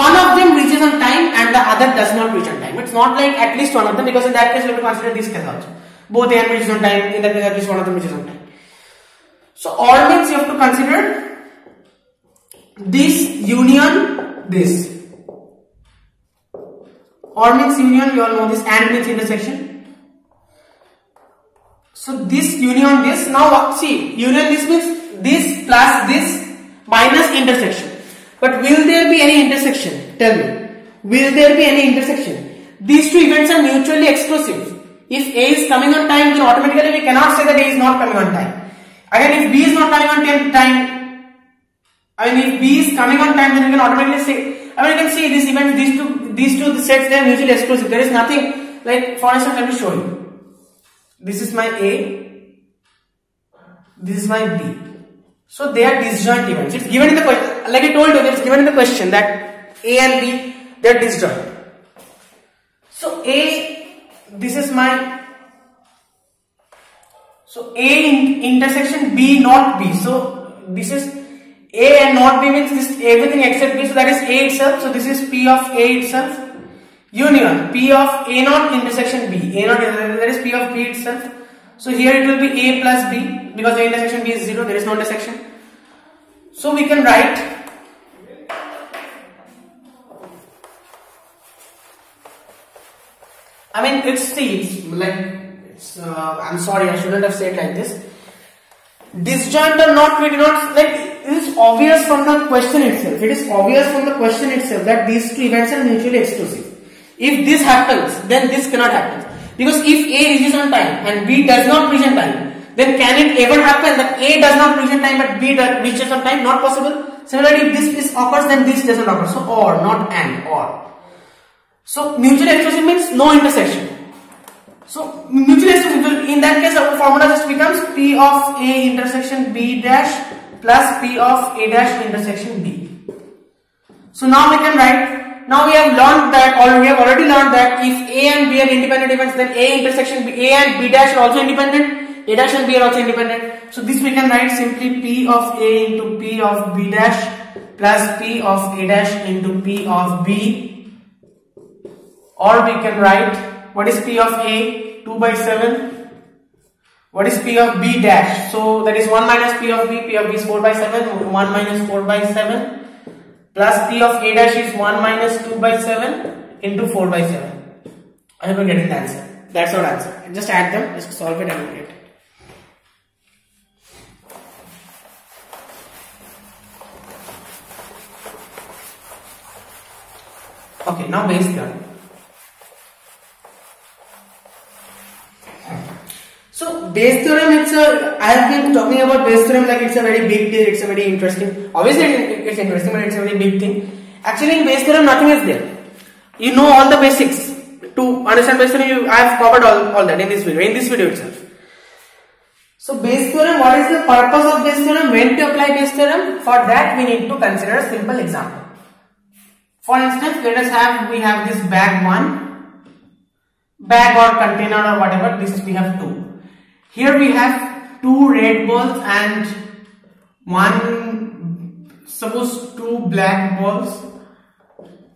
one of them reaches on time and the other does not reach on time. It's not like at least one of them, because in that case we have to consider this case also. Both A and B reaches on time. In that case, at least one of them reaches on time. So all means you have to consider this union this. Or means union, you all know this, and means intersection. So this union this, now see, union this means this plus this minus intersection. But will there be any intersection? Tell me. Will there be any intersection? These two events are mutually exclusive. If A is coming on time, then automatically we cannot say that A is not coming on time. Again, if B is not coming on time, if B is coming on time, then we can automatically say, you can see these events, these two sets, they are mutually exclusive. There is nothing, like for instance, let me show you. This is my A, this is my B. So they are disjoint events. It's given in the question, like I told you, it's given in the question that A and B, they are disjoint. So A, this is my, so A intersection B not B. So this is A and not B means this everything except B, so that is A itself. So this is P of A itself. Union P of A naught intersection B. A naught, that is P of B itself. So here it will be A plus B, because the intersection B is 0, there is no intersection. So we can write I'm sorry, I shouldn't have said like this. Disjoint or not, we do not, like, it is obvious from the question itself. It is obvious from the question itself that these two events are mutually exclusive. If this happens, then this cannot happen. Because if A reaches on time and B does not reach on time, then can it ever happen that A does not reach on time but B reaches on time? Not possible. Similarly, if this occurs, then this doesn't occur. So or, not and, or. So mutually exclusive means no intersection. So mutually exclusive, in that case our formula just becomes P of A intersection B dash plus P of A dash intersection B. So now we can write, now we have learned that, or we have already learned that if A and B are independent events, then A intersection B, A and B dash are also independent, A dash and B are also independent. So this we can write simply P of A into P of B dash plus P of A dash into P of B, or we can write, what is P of A? 2 by 7. What is P of B dash? So that is 1 minus P of B. P of B is 4 by 7. 1 minus 4 by 7 plus P of A dash is 1 minus 2 by 7 into 4 by 7. I hope you are getting the answer. That's our answer. Just add them, just solve it and you get it. Okay, now base theorem. So base theorem, I have been talking about base theorem like it's a very big deal, it's a very interesting, obviously it's interesting, but it's a very big thing. Actually in base theorem nothing is there. You know all the basics. To understand base theorem, I have covered all that in this video itself. So base theorem, what is the purpose of base theorem? When to apply base theorem? For that we need to consider a simple example. For instance, let us have, we have this bag 1, bag or container or whatever, this we have 2. Here we have 2 red balls and suppose 2 black balls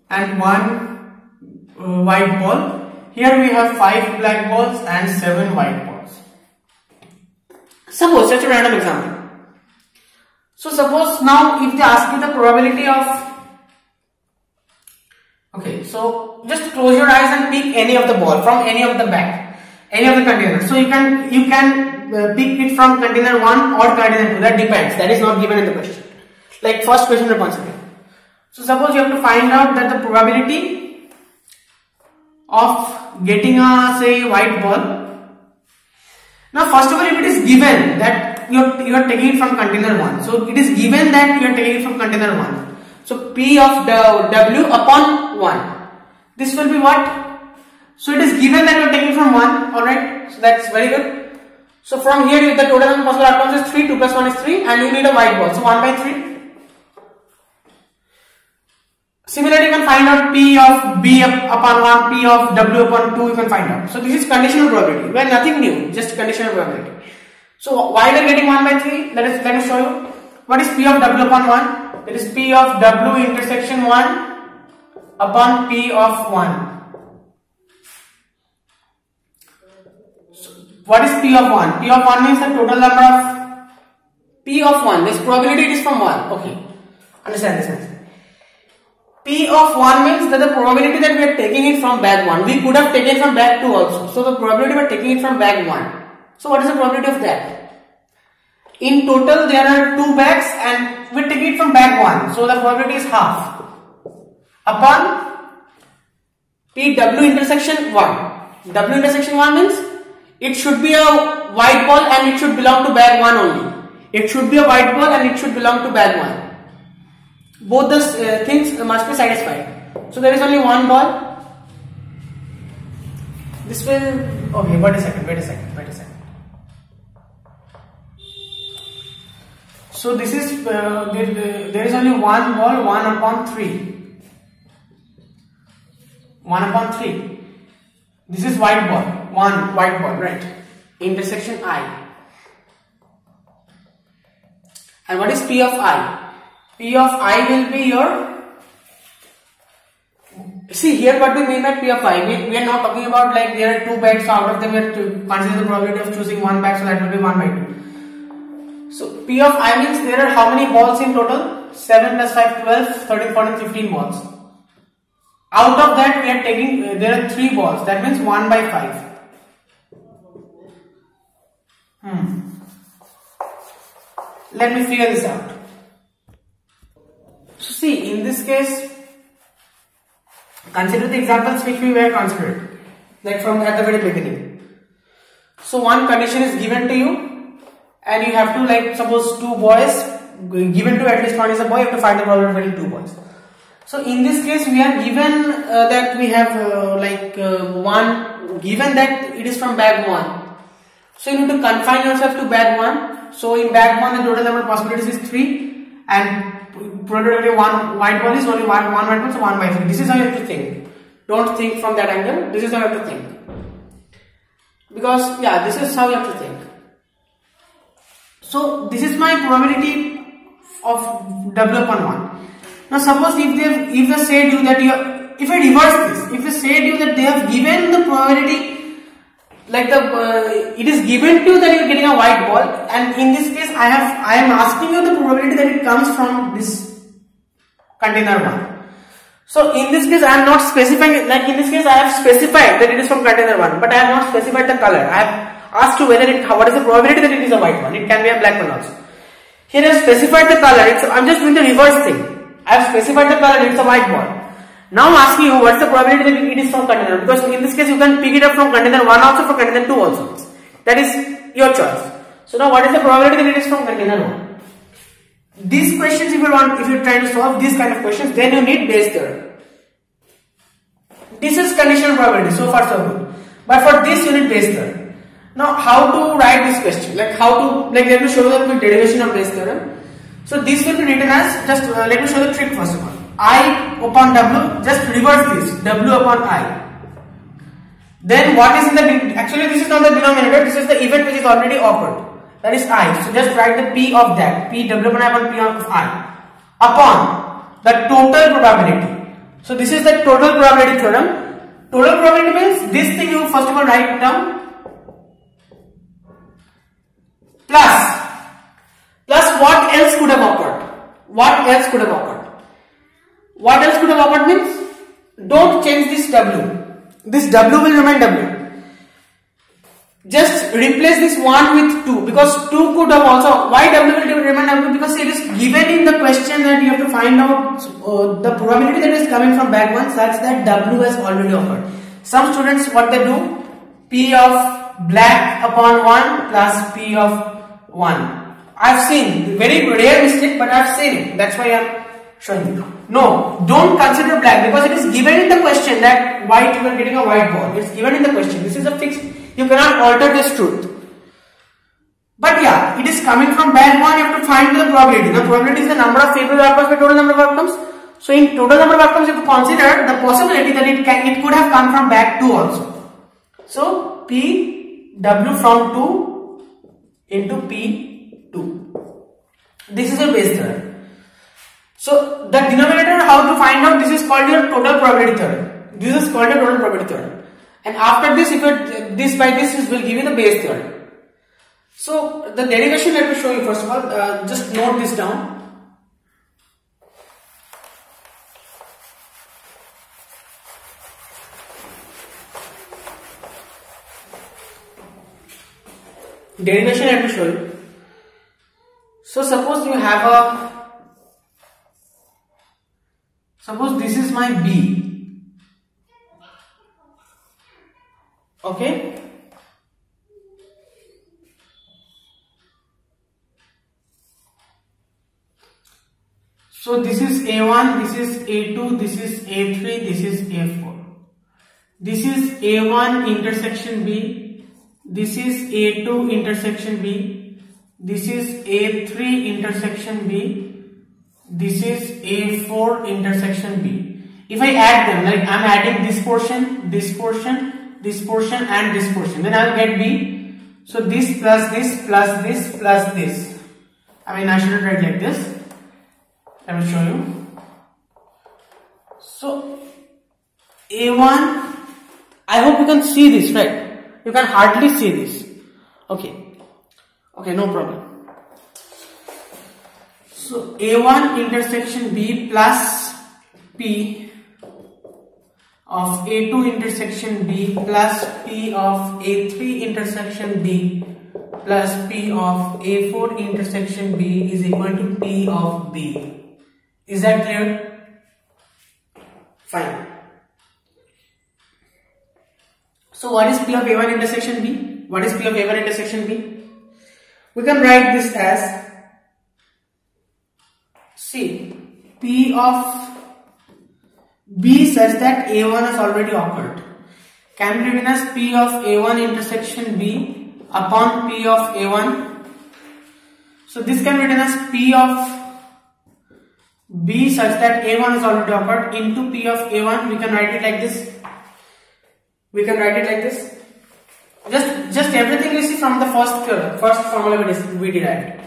and 1 white ball. Here we have 5 black balls and 7 white balls. Suppose, such a random example. So suppose now if they ask you the probability of, okay, so just close your eyes and pick any of the ball from any of the bag, any of the containers. So you can pick it from container 1 or container 2. That depends. That is not given in the question. Like first question responsibility. So suppose you have to find out that the probability of getting a say white ball. Now first of all, if it is given that you are taking it from container 1, so it is given that you are taking it from container 1. So P of W upon 1. This will be what? So it is given that you are taking from 1. Alright. So that's very good. So from here the total number of possible outcomes is 3. 2 plus 1 is 3 and you need a white ball. So 1 by 3. Similarly you can find out P of B upon 1, P of W upon 2 you can find out. So this is conditional probability. Well, nothing new. Just conditional probability. So why we are getting 1 by 3? Let me show you. What is P of W upon 1? It is P of W intersection 1 upon P of 1. So what is P of 1? P of 1 means the total number of P of 1. This probability is from 1. Okay. Understand this. P of 1 means that the probability that we are taking it from bag 1. We could have taken from bag 2 also. So the probability we are taking it from bag 1. So what is the probability of that? In total there are 2 bags and we take it from bag 1. So the probability is half upon PW intersection 1. W intersection 1 means it should be a white ball and it should belong to bag 1 only. It should be a white ball and it should belong to bag 1. Both the things must be satisfied. So there is only 1 ball. This will, okay, wait a second. So this is, there is only 1 ball, 1 upon 3. 1 upon 3. This is white ball, 1 white ball, right? Intersection I. And what is P of I? P of I will be your, see here what we mean by P of I. We are not talking about like there are 2 bags, so out of them we have to consider the probability of choosing 1 bag, so that will be 1 by 2. So P of I means there are how many balls in total? 7 plus 5, 12, 13, 14, 15 balls. Out of that we are taking, there are 3 balls, that means 1 by 5. Let me figure this out. So see, in this case, consider the examples which we were considered, like from at the very beginning. So one condition is given to you and you have to, like suppose 2 boys, given to at least one is a boy, you have to find the probability of getting 2 boys. So in this case we are given that we have given that it is from bag 1. So you need to confine yourself to bag 1. So in bag 1 the total number of possibilities is 3 and probability of one white ball is only one white ball, so 1 by 3. This is how you have to think. Don't think from that angle. This is how you have to think. Because yeah, this is how you have to think. So this is my probability of W upon 1. Now suppose if they said you that if I reverse this, if they said you that they have given the probability like it is given to you that you are getting a white ball, and in this case I am asking you the probability that it comes from this container 1. So in this case I am not specifying, like in this case I have specified that it is from container 1, but I have not specified the color. I have asked you whether what is the probability that it is a white one. It can be a black one also. Here I have specified the color. I am just doing the reverse thing. I have specified the color, it is a white ball. Now I am asking you what is the probability that it is from container, because in this case you can pick it up from container 1 also, from container 2 also. That is your choice. So now what is the probability that it is from container 1? These questions, if you are trying to solve these kind of questions, then you need Bayes theorem. This is conditional probability, so far so good. But for this you need Bayes theorem. Now how to write this question? Like let me show you the quick derivation of Bayes theorem. So this will be written as, just let me show the trick first of all. I upon W, just reverse this, W upon I. Then what is in the, actually this is not the denominator, this is the event which is already occurred. That is I. So just write the P of that, P W upon I upon P of I, upon the total probability. So this is the total probability theorem. Total probability means this thing you first of all write down, plus what else could have occurred? What else could have occurred? What else could have occurred means, don't change this W. This W will remain W. Just replace this 1 with 2, because 2 could have also, why W will remain W? Because it is given in the question that you have to find out the probability that is coming from bag 1 such that W has already occurred. Some students, what they do, P of black upon 1 plus P of 1. I have seen, very rare mistake, but I have seen it. That's why I am showing you. No, don't consider black, because it is given in the question that white, you are getting a white ball. It's given in the question. This is a fixed, you cannot alter this truth. But yeah, it is coming from bag 1, you have to find the probability. The probability is the number of favorable outcomes by total number of outcomes. So in total number of outcomes, you have to consider the possibility that it could have come from bag 2 also. So P W from 2 into P2. This is a Bayes theorem. So the denominator, how to find out, this is called your total probability theorem. This is called a total probability theorem. And after this, if you this by this will give you the Bayes theorem. So the derivation, let me show you first of all. Just note this down. Derivation, let me show you. So suppose you have suppose this is my B. Okay. So this is A1, this is A2, this is A3, this is A4. This is A1 intersection B. This is A2 intersection B. This is A3 intersection B. This is A4 intersection B. If I add them, like I am adding this portion, this portion, this portion and this portion, then I will get B. So this plus this plus this plus this. I mean, I should write like this. I will show you. So A1, I hope you can see this, right? You can hardly see this. Okay. Okay, no problem. So A1 intersection B plus P of A2 intersection B plus P of A3 intersection B plus P of A4 intersection B is equal to P of B. Is that clear? Fine. So what is P of A1 intersection B? What is P of A1 intersection B? We can write this as, see, P of B such that A1 has already occurred can be written as P of A1 intersection B upon P of A1. So this can be written as P of B such that A1 is already occurred into P of A1. We can write it like this. Just everything you see from the first formula we derived.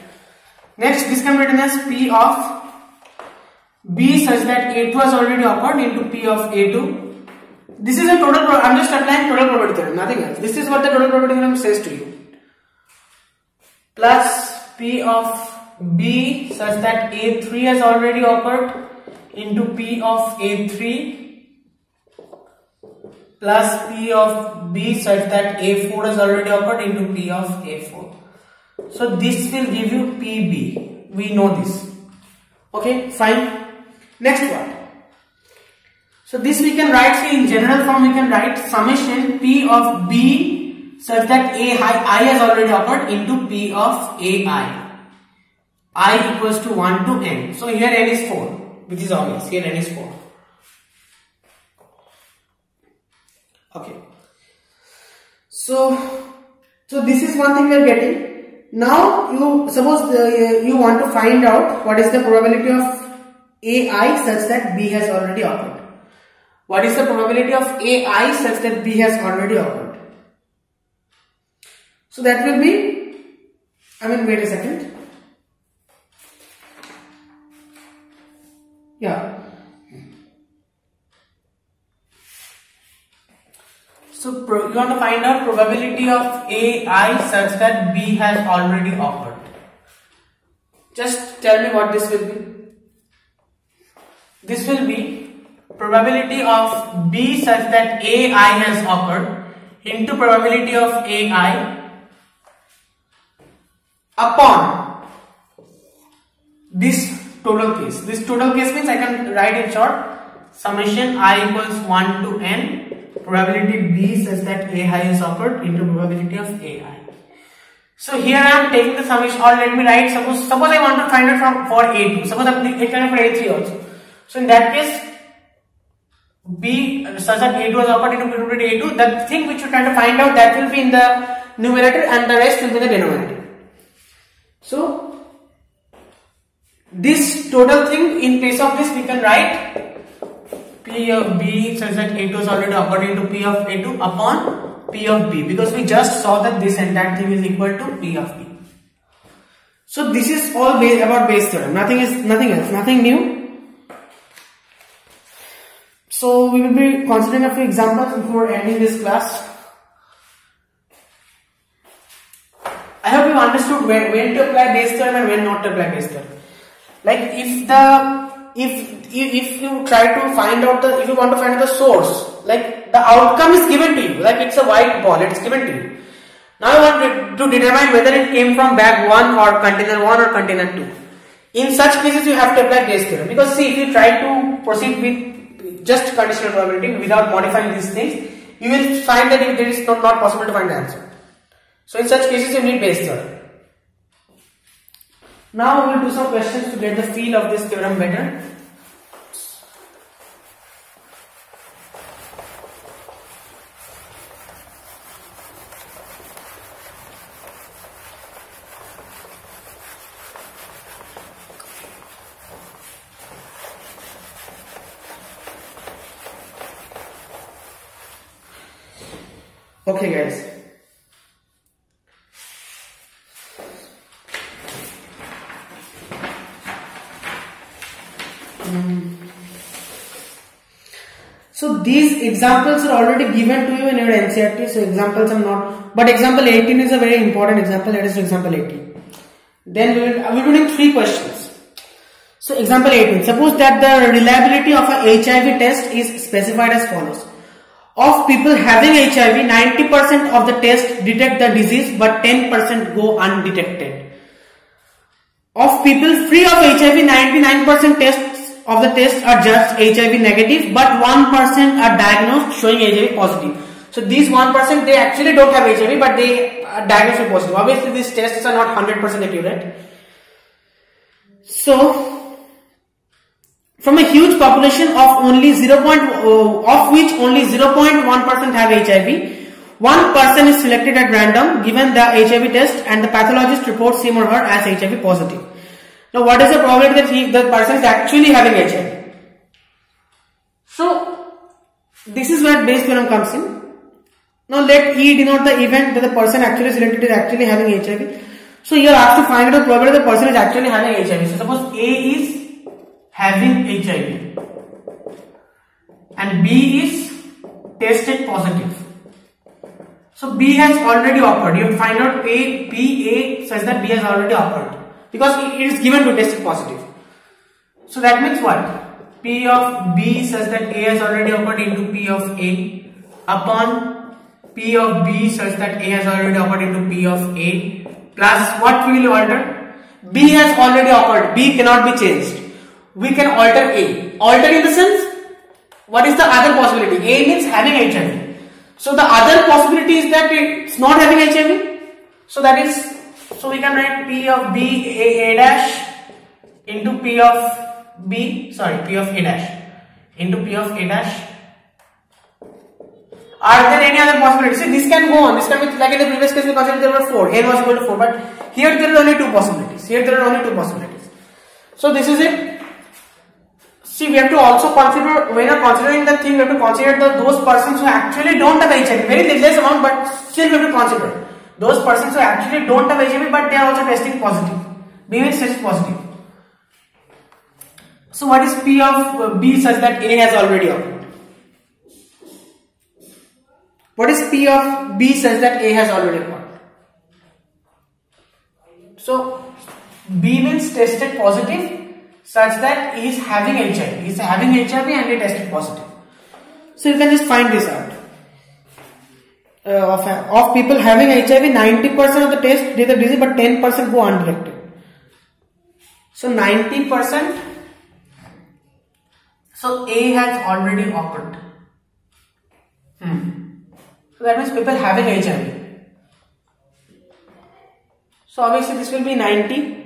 Next, this can be written as P of B such that A2 has already occurred into P of A2. This is a total, I'm just applying total probability theorem, nothing else. This is what the total probability theorem says to you. Plus P of B such that A3 has already occurred into P of A3 plus P of B such that A4 has already occurred into P of A4. So this will give you PB. We know this. Okay, fine. Next one. So this we can write, in general form we can write summation P of B such that I has already occurred into P of AI. I equals to 1 to n. So here n is 4, which is obvious. Here n is 4. Okay. So this is one thing we are getting. Now you suppose you want to find out what is the probability of AI such that B has already occurred. What is the probability of AI such that B has already occurred? So that will be, wait a second. Yeah. So you want to find out probability of AI such that B has already occurred. Just tell me what this will be. This will be probability of B such that AI has occurred into probability of AI upon this total case. This total case means I can write in short summation I equals 1 to n probability B such that AI is occurred into probability of AI. So here I am taking the summation, or let me write, suppose I want to find it for A2, suppose I can for A3 also. So in that case B such that A2 is occurred into probability A2, the thing which you try to find out, that will be in the numerator and the rest will be in the denominator. So this total thing, in place of this we can write P of B such that A2 is already occurred into P of A2 upon P of B, because we just saw that this entire thing is equal to P of B. So this is all about Bayes theorem, nothing else, nothing new. So we will be considering a few examples before ending this class. I hope you understood when to apply Bayes theorem and when not to apply Bayes theorem. Like if you try to find out if you want to find the source, like the outcome is given to you, like it's a white ball, it's given to you. Now you want to determine whether it came from bag 1 or container 1 or container 2. In such cases you have to apply Bayes theorem, because see, if you try to proceed with just conditional probability without modifying these things, you will find that it is not possible to find the answer. So in such cases you need Bayes theorem. Now we will do some questions to get the feel of this theorem better. Okay guys. So these examples are already given to you in your NCERT, so examples are not, but example 18 is a very important example. That is example 18. Then we will be doing 3 questions. So example 18, suppose that the reliability of a HIV test is specified as follows. Of people having HIV, 90% of the tests detect the disease, but 10% go undetected. Of people free of HIV, 99% of the tests are just HIV negative, but 1% are diagnosed showing HIV positive. So these 1%, they actually don't have HIV, but they are diagnosed with positive. Obviously these tests are not 100% accurate. So from a huge population of only of which only 0.1% have HIV, One person is selected at random, given the HIV test, and the pathologist reports him or her as HIV positive. Now, what is the probability that the person is actually having HIV? So, this is where Bayes theorem comes in. Now, let E denote the event that the person actually selected is actually having HIV. So, you are asked to find out the probability the person is actually having HIV. So, suppose A is having HIV and B is tested positive. So B has already occurred. You have to find out A such that B has already occurred because it is given to tested positive. So that means what? P of B such that A has already occurred into P of A upon P of B such that A has already occurred into P of A plus what we will alter? B has already occurred. B cannot be changed. We can alter A. Alter in the sense, what is the other possibility? A means having HIV. So the other possibility is that it's not having HIV. So that is, so we can write P of B A dash into P of B, sorry, P of A dash into P of A dash. Are there any other possibilities? See, this can go on. This can be like in the previous case we considered there were 4. N was equal to 4, but here there are only 2 possibilities. Here there are only 2 possibilities. So this is it. See, we have to also consider, when we are considering the thing, we have to consider those persons who actually don't have HIV. Very less amount, but still we have to consider. Those persons who actually don't have HIV, but they are also testing positive. B means test positive. So what is P of B such that A has already occurred? What is P of B such that A has already occurred? So B means tested positive such that he is having HIV. He is having HIV and he tested positive. So you can just find this out. Of people having HIV, 90% of the test did the disease, but 10% go undetected. So 90%. So A has already occurred. So that means people having HIV. So obviously this will be 90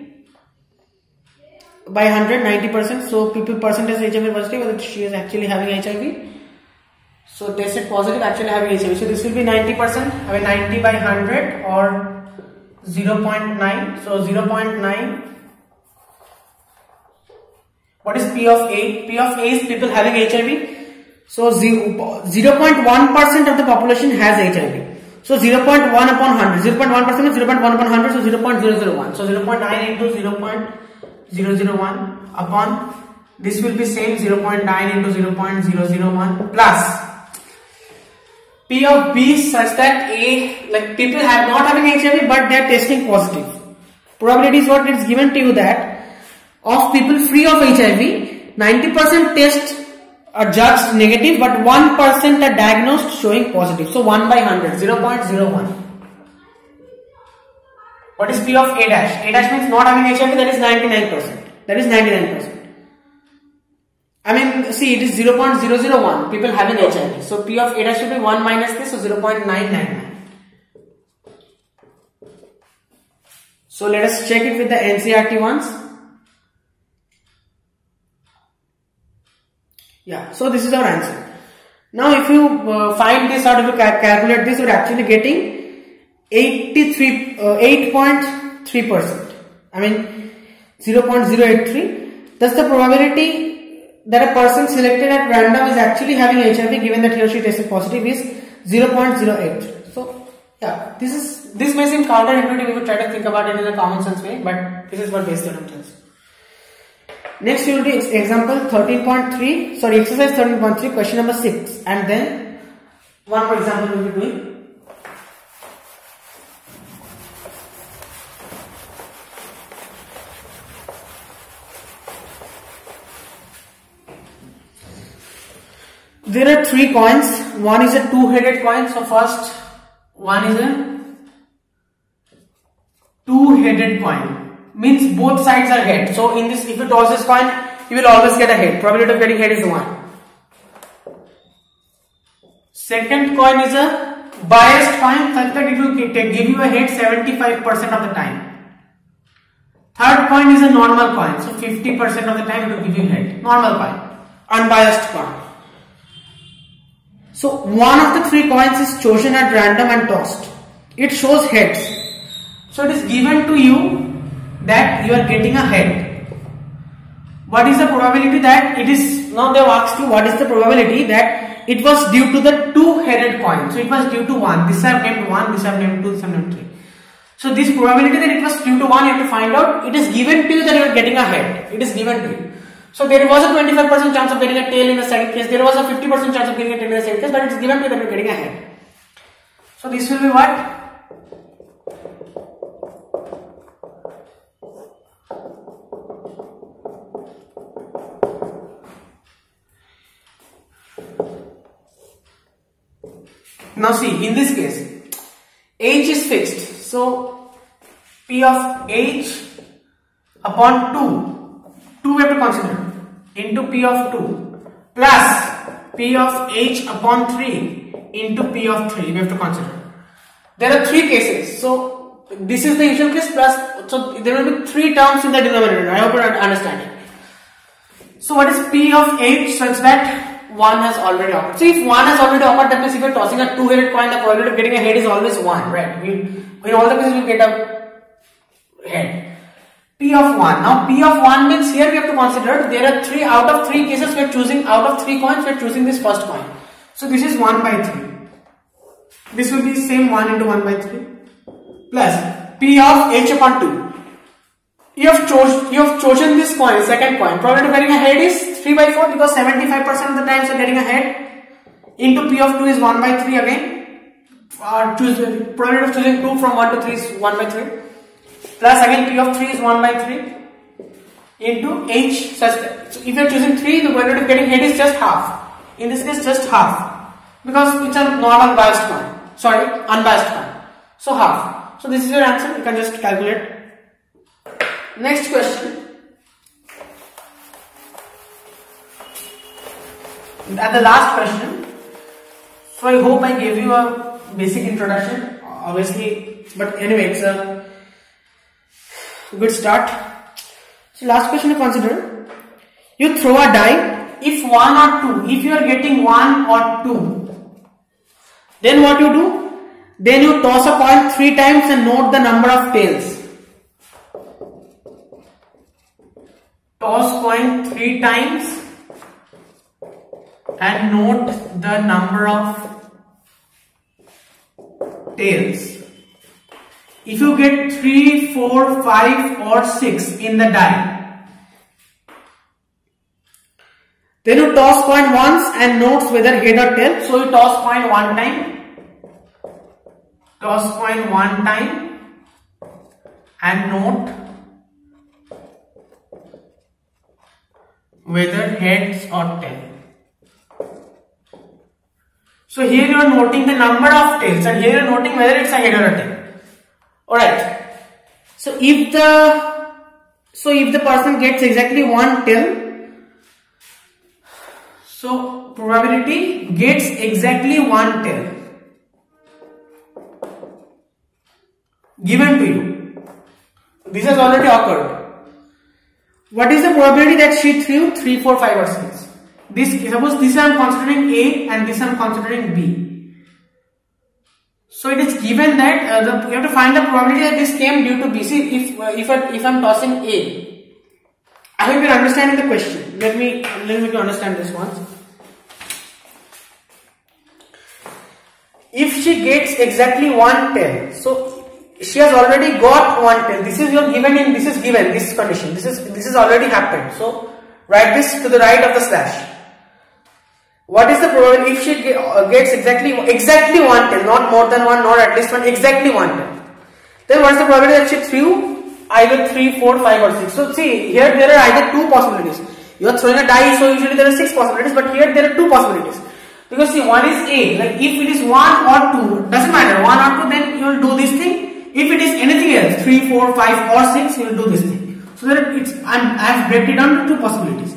by 100, 90%. So people percentage HIV positive, whether she is actually having HIV. So tested positive, actually having HIV. So this will be 90%. I mean 90 by 100 or 0.9. So 0.9. What is P of A? P of A is people having HIV. So 0.1% of the population has HIV. So 0.1 upon 100. 0.1% is 0.1 upon 100. So 0.001. So 0.9 into 0.001 upon, this will be same, 0.9 into 0.001 plus P of B such that A, like people have not having HIV but they are testing positive. Probability is what is given to you that of people free of HIV, 90% test are judged negative but 1% are diagnosed showing positive. So 1 by 100, 0.01. What is P of A dash? A dash means not having HIV, that is 99%. That is 99%. I mean, see, it is 0.001 people having HIV. So P of A dash should be 1 minus this, so 0.999. So let us check it with the NCERT ones. Yeah, so this is our answer. Now if you find this out, if you calculate this, you are actually getting 8.3%. I mean 0.083. Thus the probability that a person selected at random is actually having HIV given that he or she tested positive is 0.08. So yeah, this may seem counterintuitive if you try to think about it in a common sense way, but this is what Bayes theorem tells. Next we will do example 13.3, sorry, exercise 13.3, question number 6, and then one more example we will be doing. There are 3 coins. One is a two-headed coin. So first one is a two-headed coin. Means both sides are head. So in this, if you toss this coin, you will always get a head. Probability of getting head is 1. Second coin is a biased coin such that it will give you a head 75% of the time. Third coin is a normal coin. So 50% of the time it will give you head. Normal coin. Unbiased coin. So one of the three coins is chosen at random and tossed. It shows heads. So it is given to you that you are getting a head. What is the probability that it is, now they have asked you what is the probability that it was due to the two-headed coin. So it was due to 1. This I have named 1, this I have named 2, this I have named 3. So this probability that it was due to 1, you have to find out. It is given to you that you are getting a head. It is given to you. So there was a 25% chance of getting a tail in the second case. There was a 50% chance of getting a tail in the second case, but it is given to you that you are getting a head. So this will be what? Now see, in this case, h is fixed. So P of h upon 2 we have to consider, into P of 2 plus P of h upon 3 into P of 3 we have to consider. There are 3 cases. So this is the initial case plus, so there will be 3 terms in the denominator. I hope you understand it. So what is P of h such that 1 has already occurred? See, if 1 has already occurred, that means if you are tossing a two-headed coin, the probability of getting a head is always 1, right? In all the cases we get a head. P of 1. Now P of 1 means here we have to consider there are 3 out of 3 cases we are choosing, out of 3 coins we are choosing this first coin. So this is 1 by 3. This will be same 1 into 1 by 3 plus P of h upon 2. You have chosen this coin, second coin. Probability of getting a head is 3 by 4 because 75% of the times you are getting a head. Into P of 2 is 1 by 3 again. Probability of choosing 2 from 1 to 3 is 1 by 3. Plus again P of 3 is 1 by 3 into h such that, so if you are choosing 3, the probability of getting head is just half. In this case just half because it's a non-unbiased coin. Sorry, unbiased coin. So half. So this is your answer. You can just calculate. Next question. And the last question. So I hope I gave you a basic introduction. Obviously, but anyway, it's a good start. So last question to consider. You throw a die. If 1 or 2, if you are getting 1 or 2, then what you do? Then you toss a coin 3 times and note the number of tails. Toss coin 3 times and note the number of tails. If you get 3, 4, 5 or 6 in the die, then you toss coin once and notes whether head or tail. So you toss coin 1 time, toss coin 1 time and note whether heads or tail. So here you are noting the number of tails and here you are noting whether it's a head or a tail. Alright. So if the person gets exactly 1 tail, so probability gets exactly 1 tail given to you. This has already occurred. What is the probability that she threw 3, 4, 5 or 6? Suppose this I am considering A and this I am considering B. So it is given that you have to find the probability that this came due to B. See, if I am tossing A, I hope you are understanding the question. Let me understand this once. If she gets exactly 1 tail, so she has already got 1 tail. This is your given in this is given, this condition. This is already happened. So write this to the right of the slash. What is the probability if she gets exactly 1 tail, not more than 1, not at least 1, exactly 1 tail? Then what is the probability that she threw either 3, 4, 5 or 6? So see, here there are either 2 possibilities. You are throwing a die, so usually there are 6 possibilities, but here there are 2 possibilities. Because see, one is A, like if it is 1 or 2, doesn't matter, 1 or 2, then you will do this thing. If it is anything else, 3, 4, 5 or 6, you will do this thing. So there I have break it down to 2 possibilities.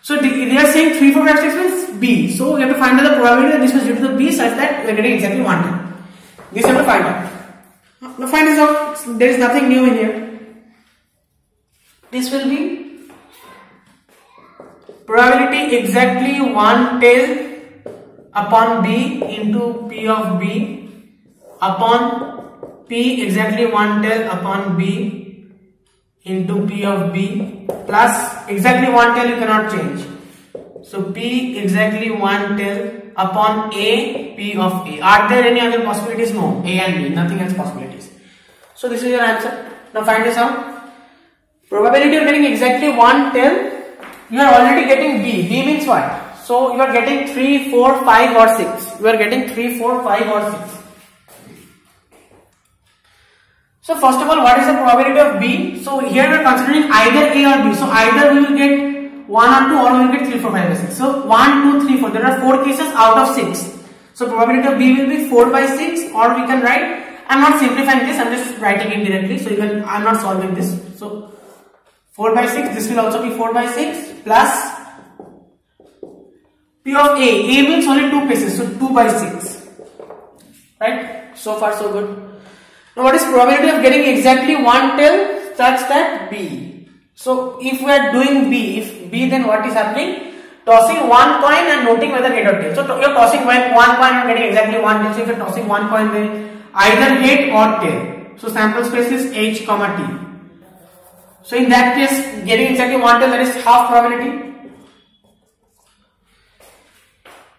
So they are saying 3, 4, 5, 6 means B. So we have to find out the probability that this was due to the B such that we are getting exactly 1 time. This we have to find out. Now find this out. There is nothing new in here. This will be probability exactly 1 tail upon B into P of B upon P exactly 1 tail upon B into P of B plus exactly 1 tail you cannot change. So P exactly 1 tail upon A P of A. Are there any other possibilities? No. A and B. Nothing else possibilities. So this is your answer. Now find this out. Probability of getting exactly 1 tail. You are already getting B. B means what? So you are getting 3, 4, 5 or 6. You are getting 3, 4, 5 or 6. So first of all, what is the probability of B? So here we are considering either A or B. So either we will get 1 or 2 or we will get 3, 4, 5 or 6. So 1, 2, 3, 4. There are 4 cases out of 6. So probability of B will be 4 by 6 or we can write, I am not simplifying this, I am just writing it directly. So I am not solving this. So 4 by 6, this will also be 4 by 6 plus P of A. A means only 2 cases, so 2 by 6. Right? So far so good. Now what is probability of getting exactly 1 tail such that B? So if we are doing B, if B, then what is happening? Tossing one coin and noting whether head or tail. So you are tossing one coin and getting exactly 1 tail. So if you are tossing one coin, then either head or tail. So sample space is H comma T. So in that case, getting exactly 1 tail, that is half probability.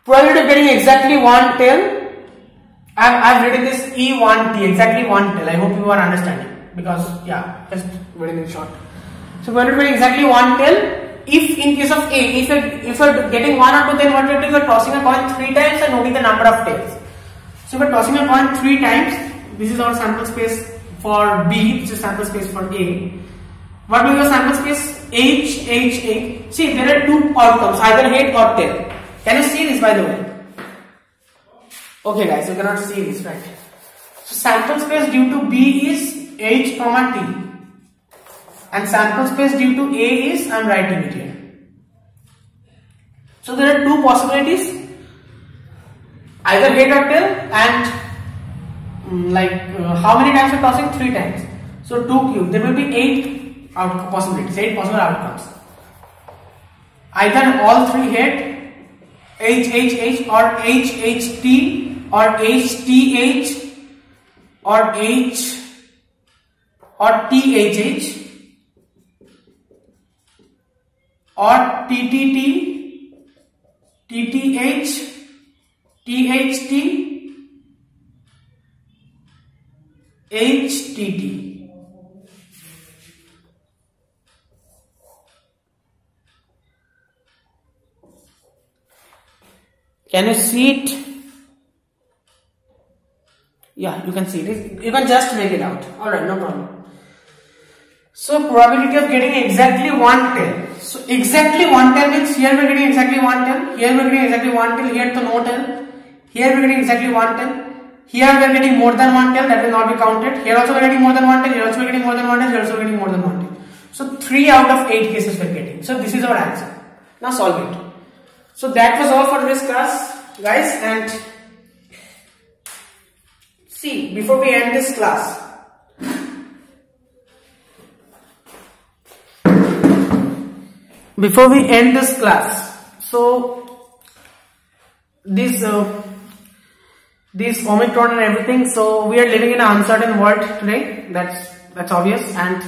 Probability of getting exactly 1 tail, I've written this E1T, exactly 1 tail. I hope you are understanding, because yeah, just written in short. So probability of getting exactly 1 tail, if in case of A, if you're getting 1 or 2, then what you're doing, you're tossing a coin 3 times and noting the number of tails. So if you're tossing a coin 3 times, this is our sample space for B, this is sample space for A. What will be your sample space? H, H, H. See, there are 2 outcomes, either head or tail. Can you see this, by the way? Okay guys, you cannot see this, right? So sample space due to B is H comma T and sample space due to A is, I am writing it here. So there are 2 possibilities, either head or tail, and how many times you are tossing? 3 times. So 2 cube, there will be 8 possibilities, 8 possible outcomes. Either all 3 head, H, H, H or H, H, T or H, T, H or H or T, H, H or T, T, T, T, T, H, T, H, T, H, T, T. Can you see it? Yeah, you can see it. You can just make it out. Alright, no problem. So probability of getting exactly 1 tail. So exactly 1 tail means here we are getting exactly 1 tail, here we are getting exactly 1 tail, here to no tail, here we are getting exactly 1 tail, here we are getting more than 1 tail, that will not be counted, here also we are getting more than 1 tail, here also we are getting more than 1 tail, here also we are getting more than 1 tail. So 3 out of 8 cases we are getting. So this is our answer. Now solve it. So that was all for this class, guys, and see, before we end this class, so this Omicron and everything, so we are living in an uncertain world today, that's obvious, and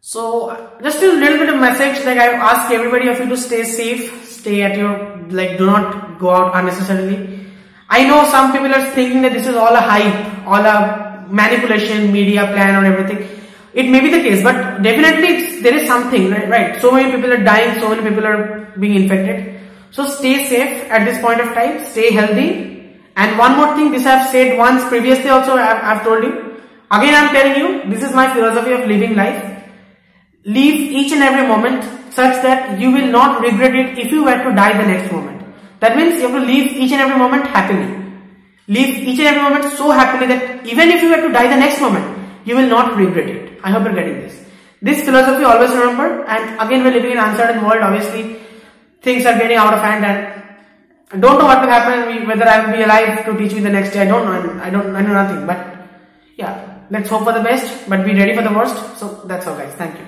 so just a little bit of message, like I ask everybody of you to stay safe, stay at your, do not go out unnecessarily. I know some people are thinking that this is all a hype, all a manipulation, media plan or everything. It may be the case, but definitely there is something, right? So many people are dying, so many people are being infected. So stay safe at this point of time, stay healthy. And one more thing, this I have said once previously also, I have told you. Again I am telling you, this is my philosophy of living life. Live each and every moment such that you will not regret it if you were to die the next moment. That means you have to live each and every moment happily. Live each and every moment so happily that even if you were to die the next moment, you will not regret it. I hope you are getting this. This philosophy always remember, and again we are living in an uncertain world, obviously things are getting out of hand and I don't know what will happen, whether I will be alive to teach you the next day, I don't know, I know nothing, but yeah, let's hope for the best, but be ready for the worst. So that's all guys, thank you.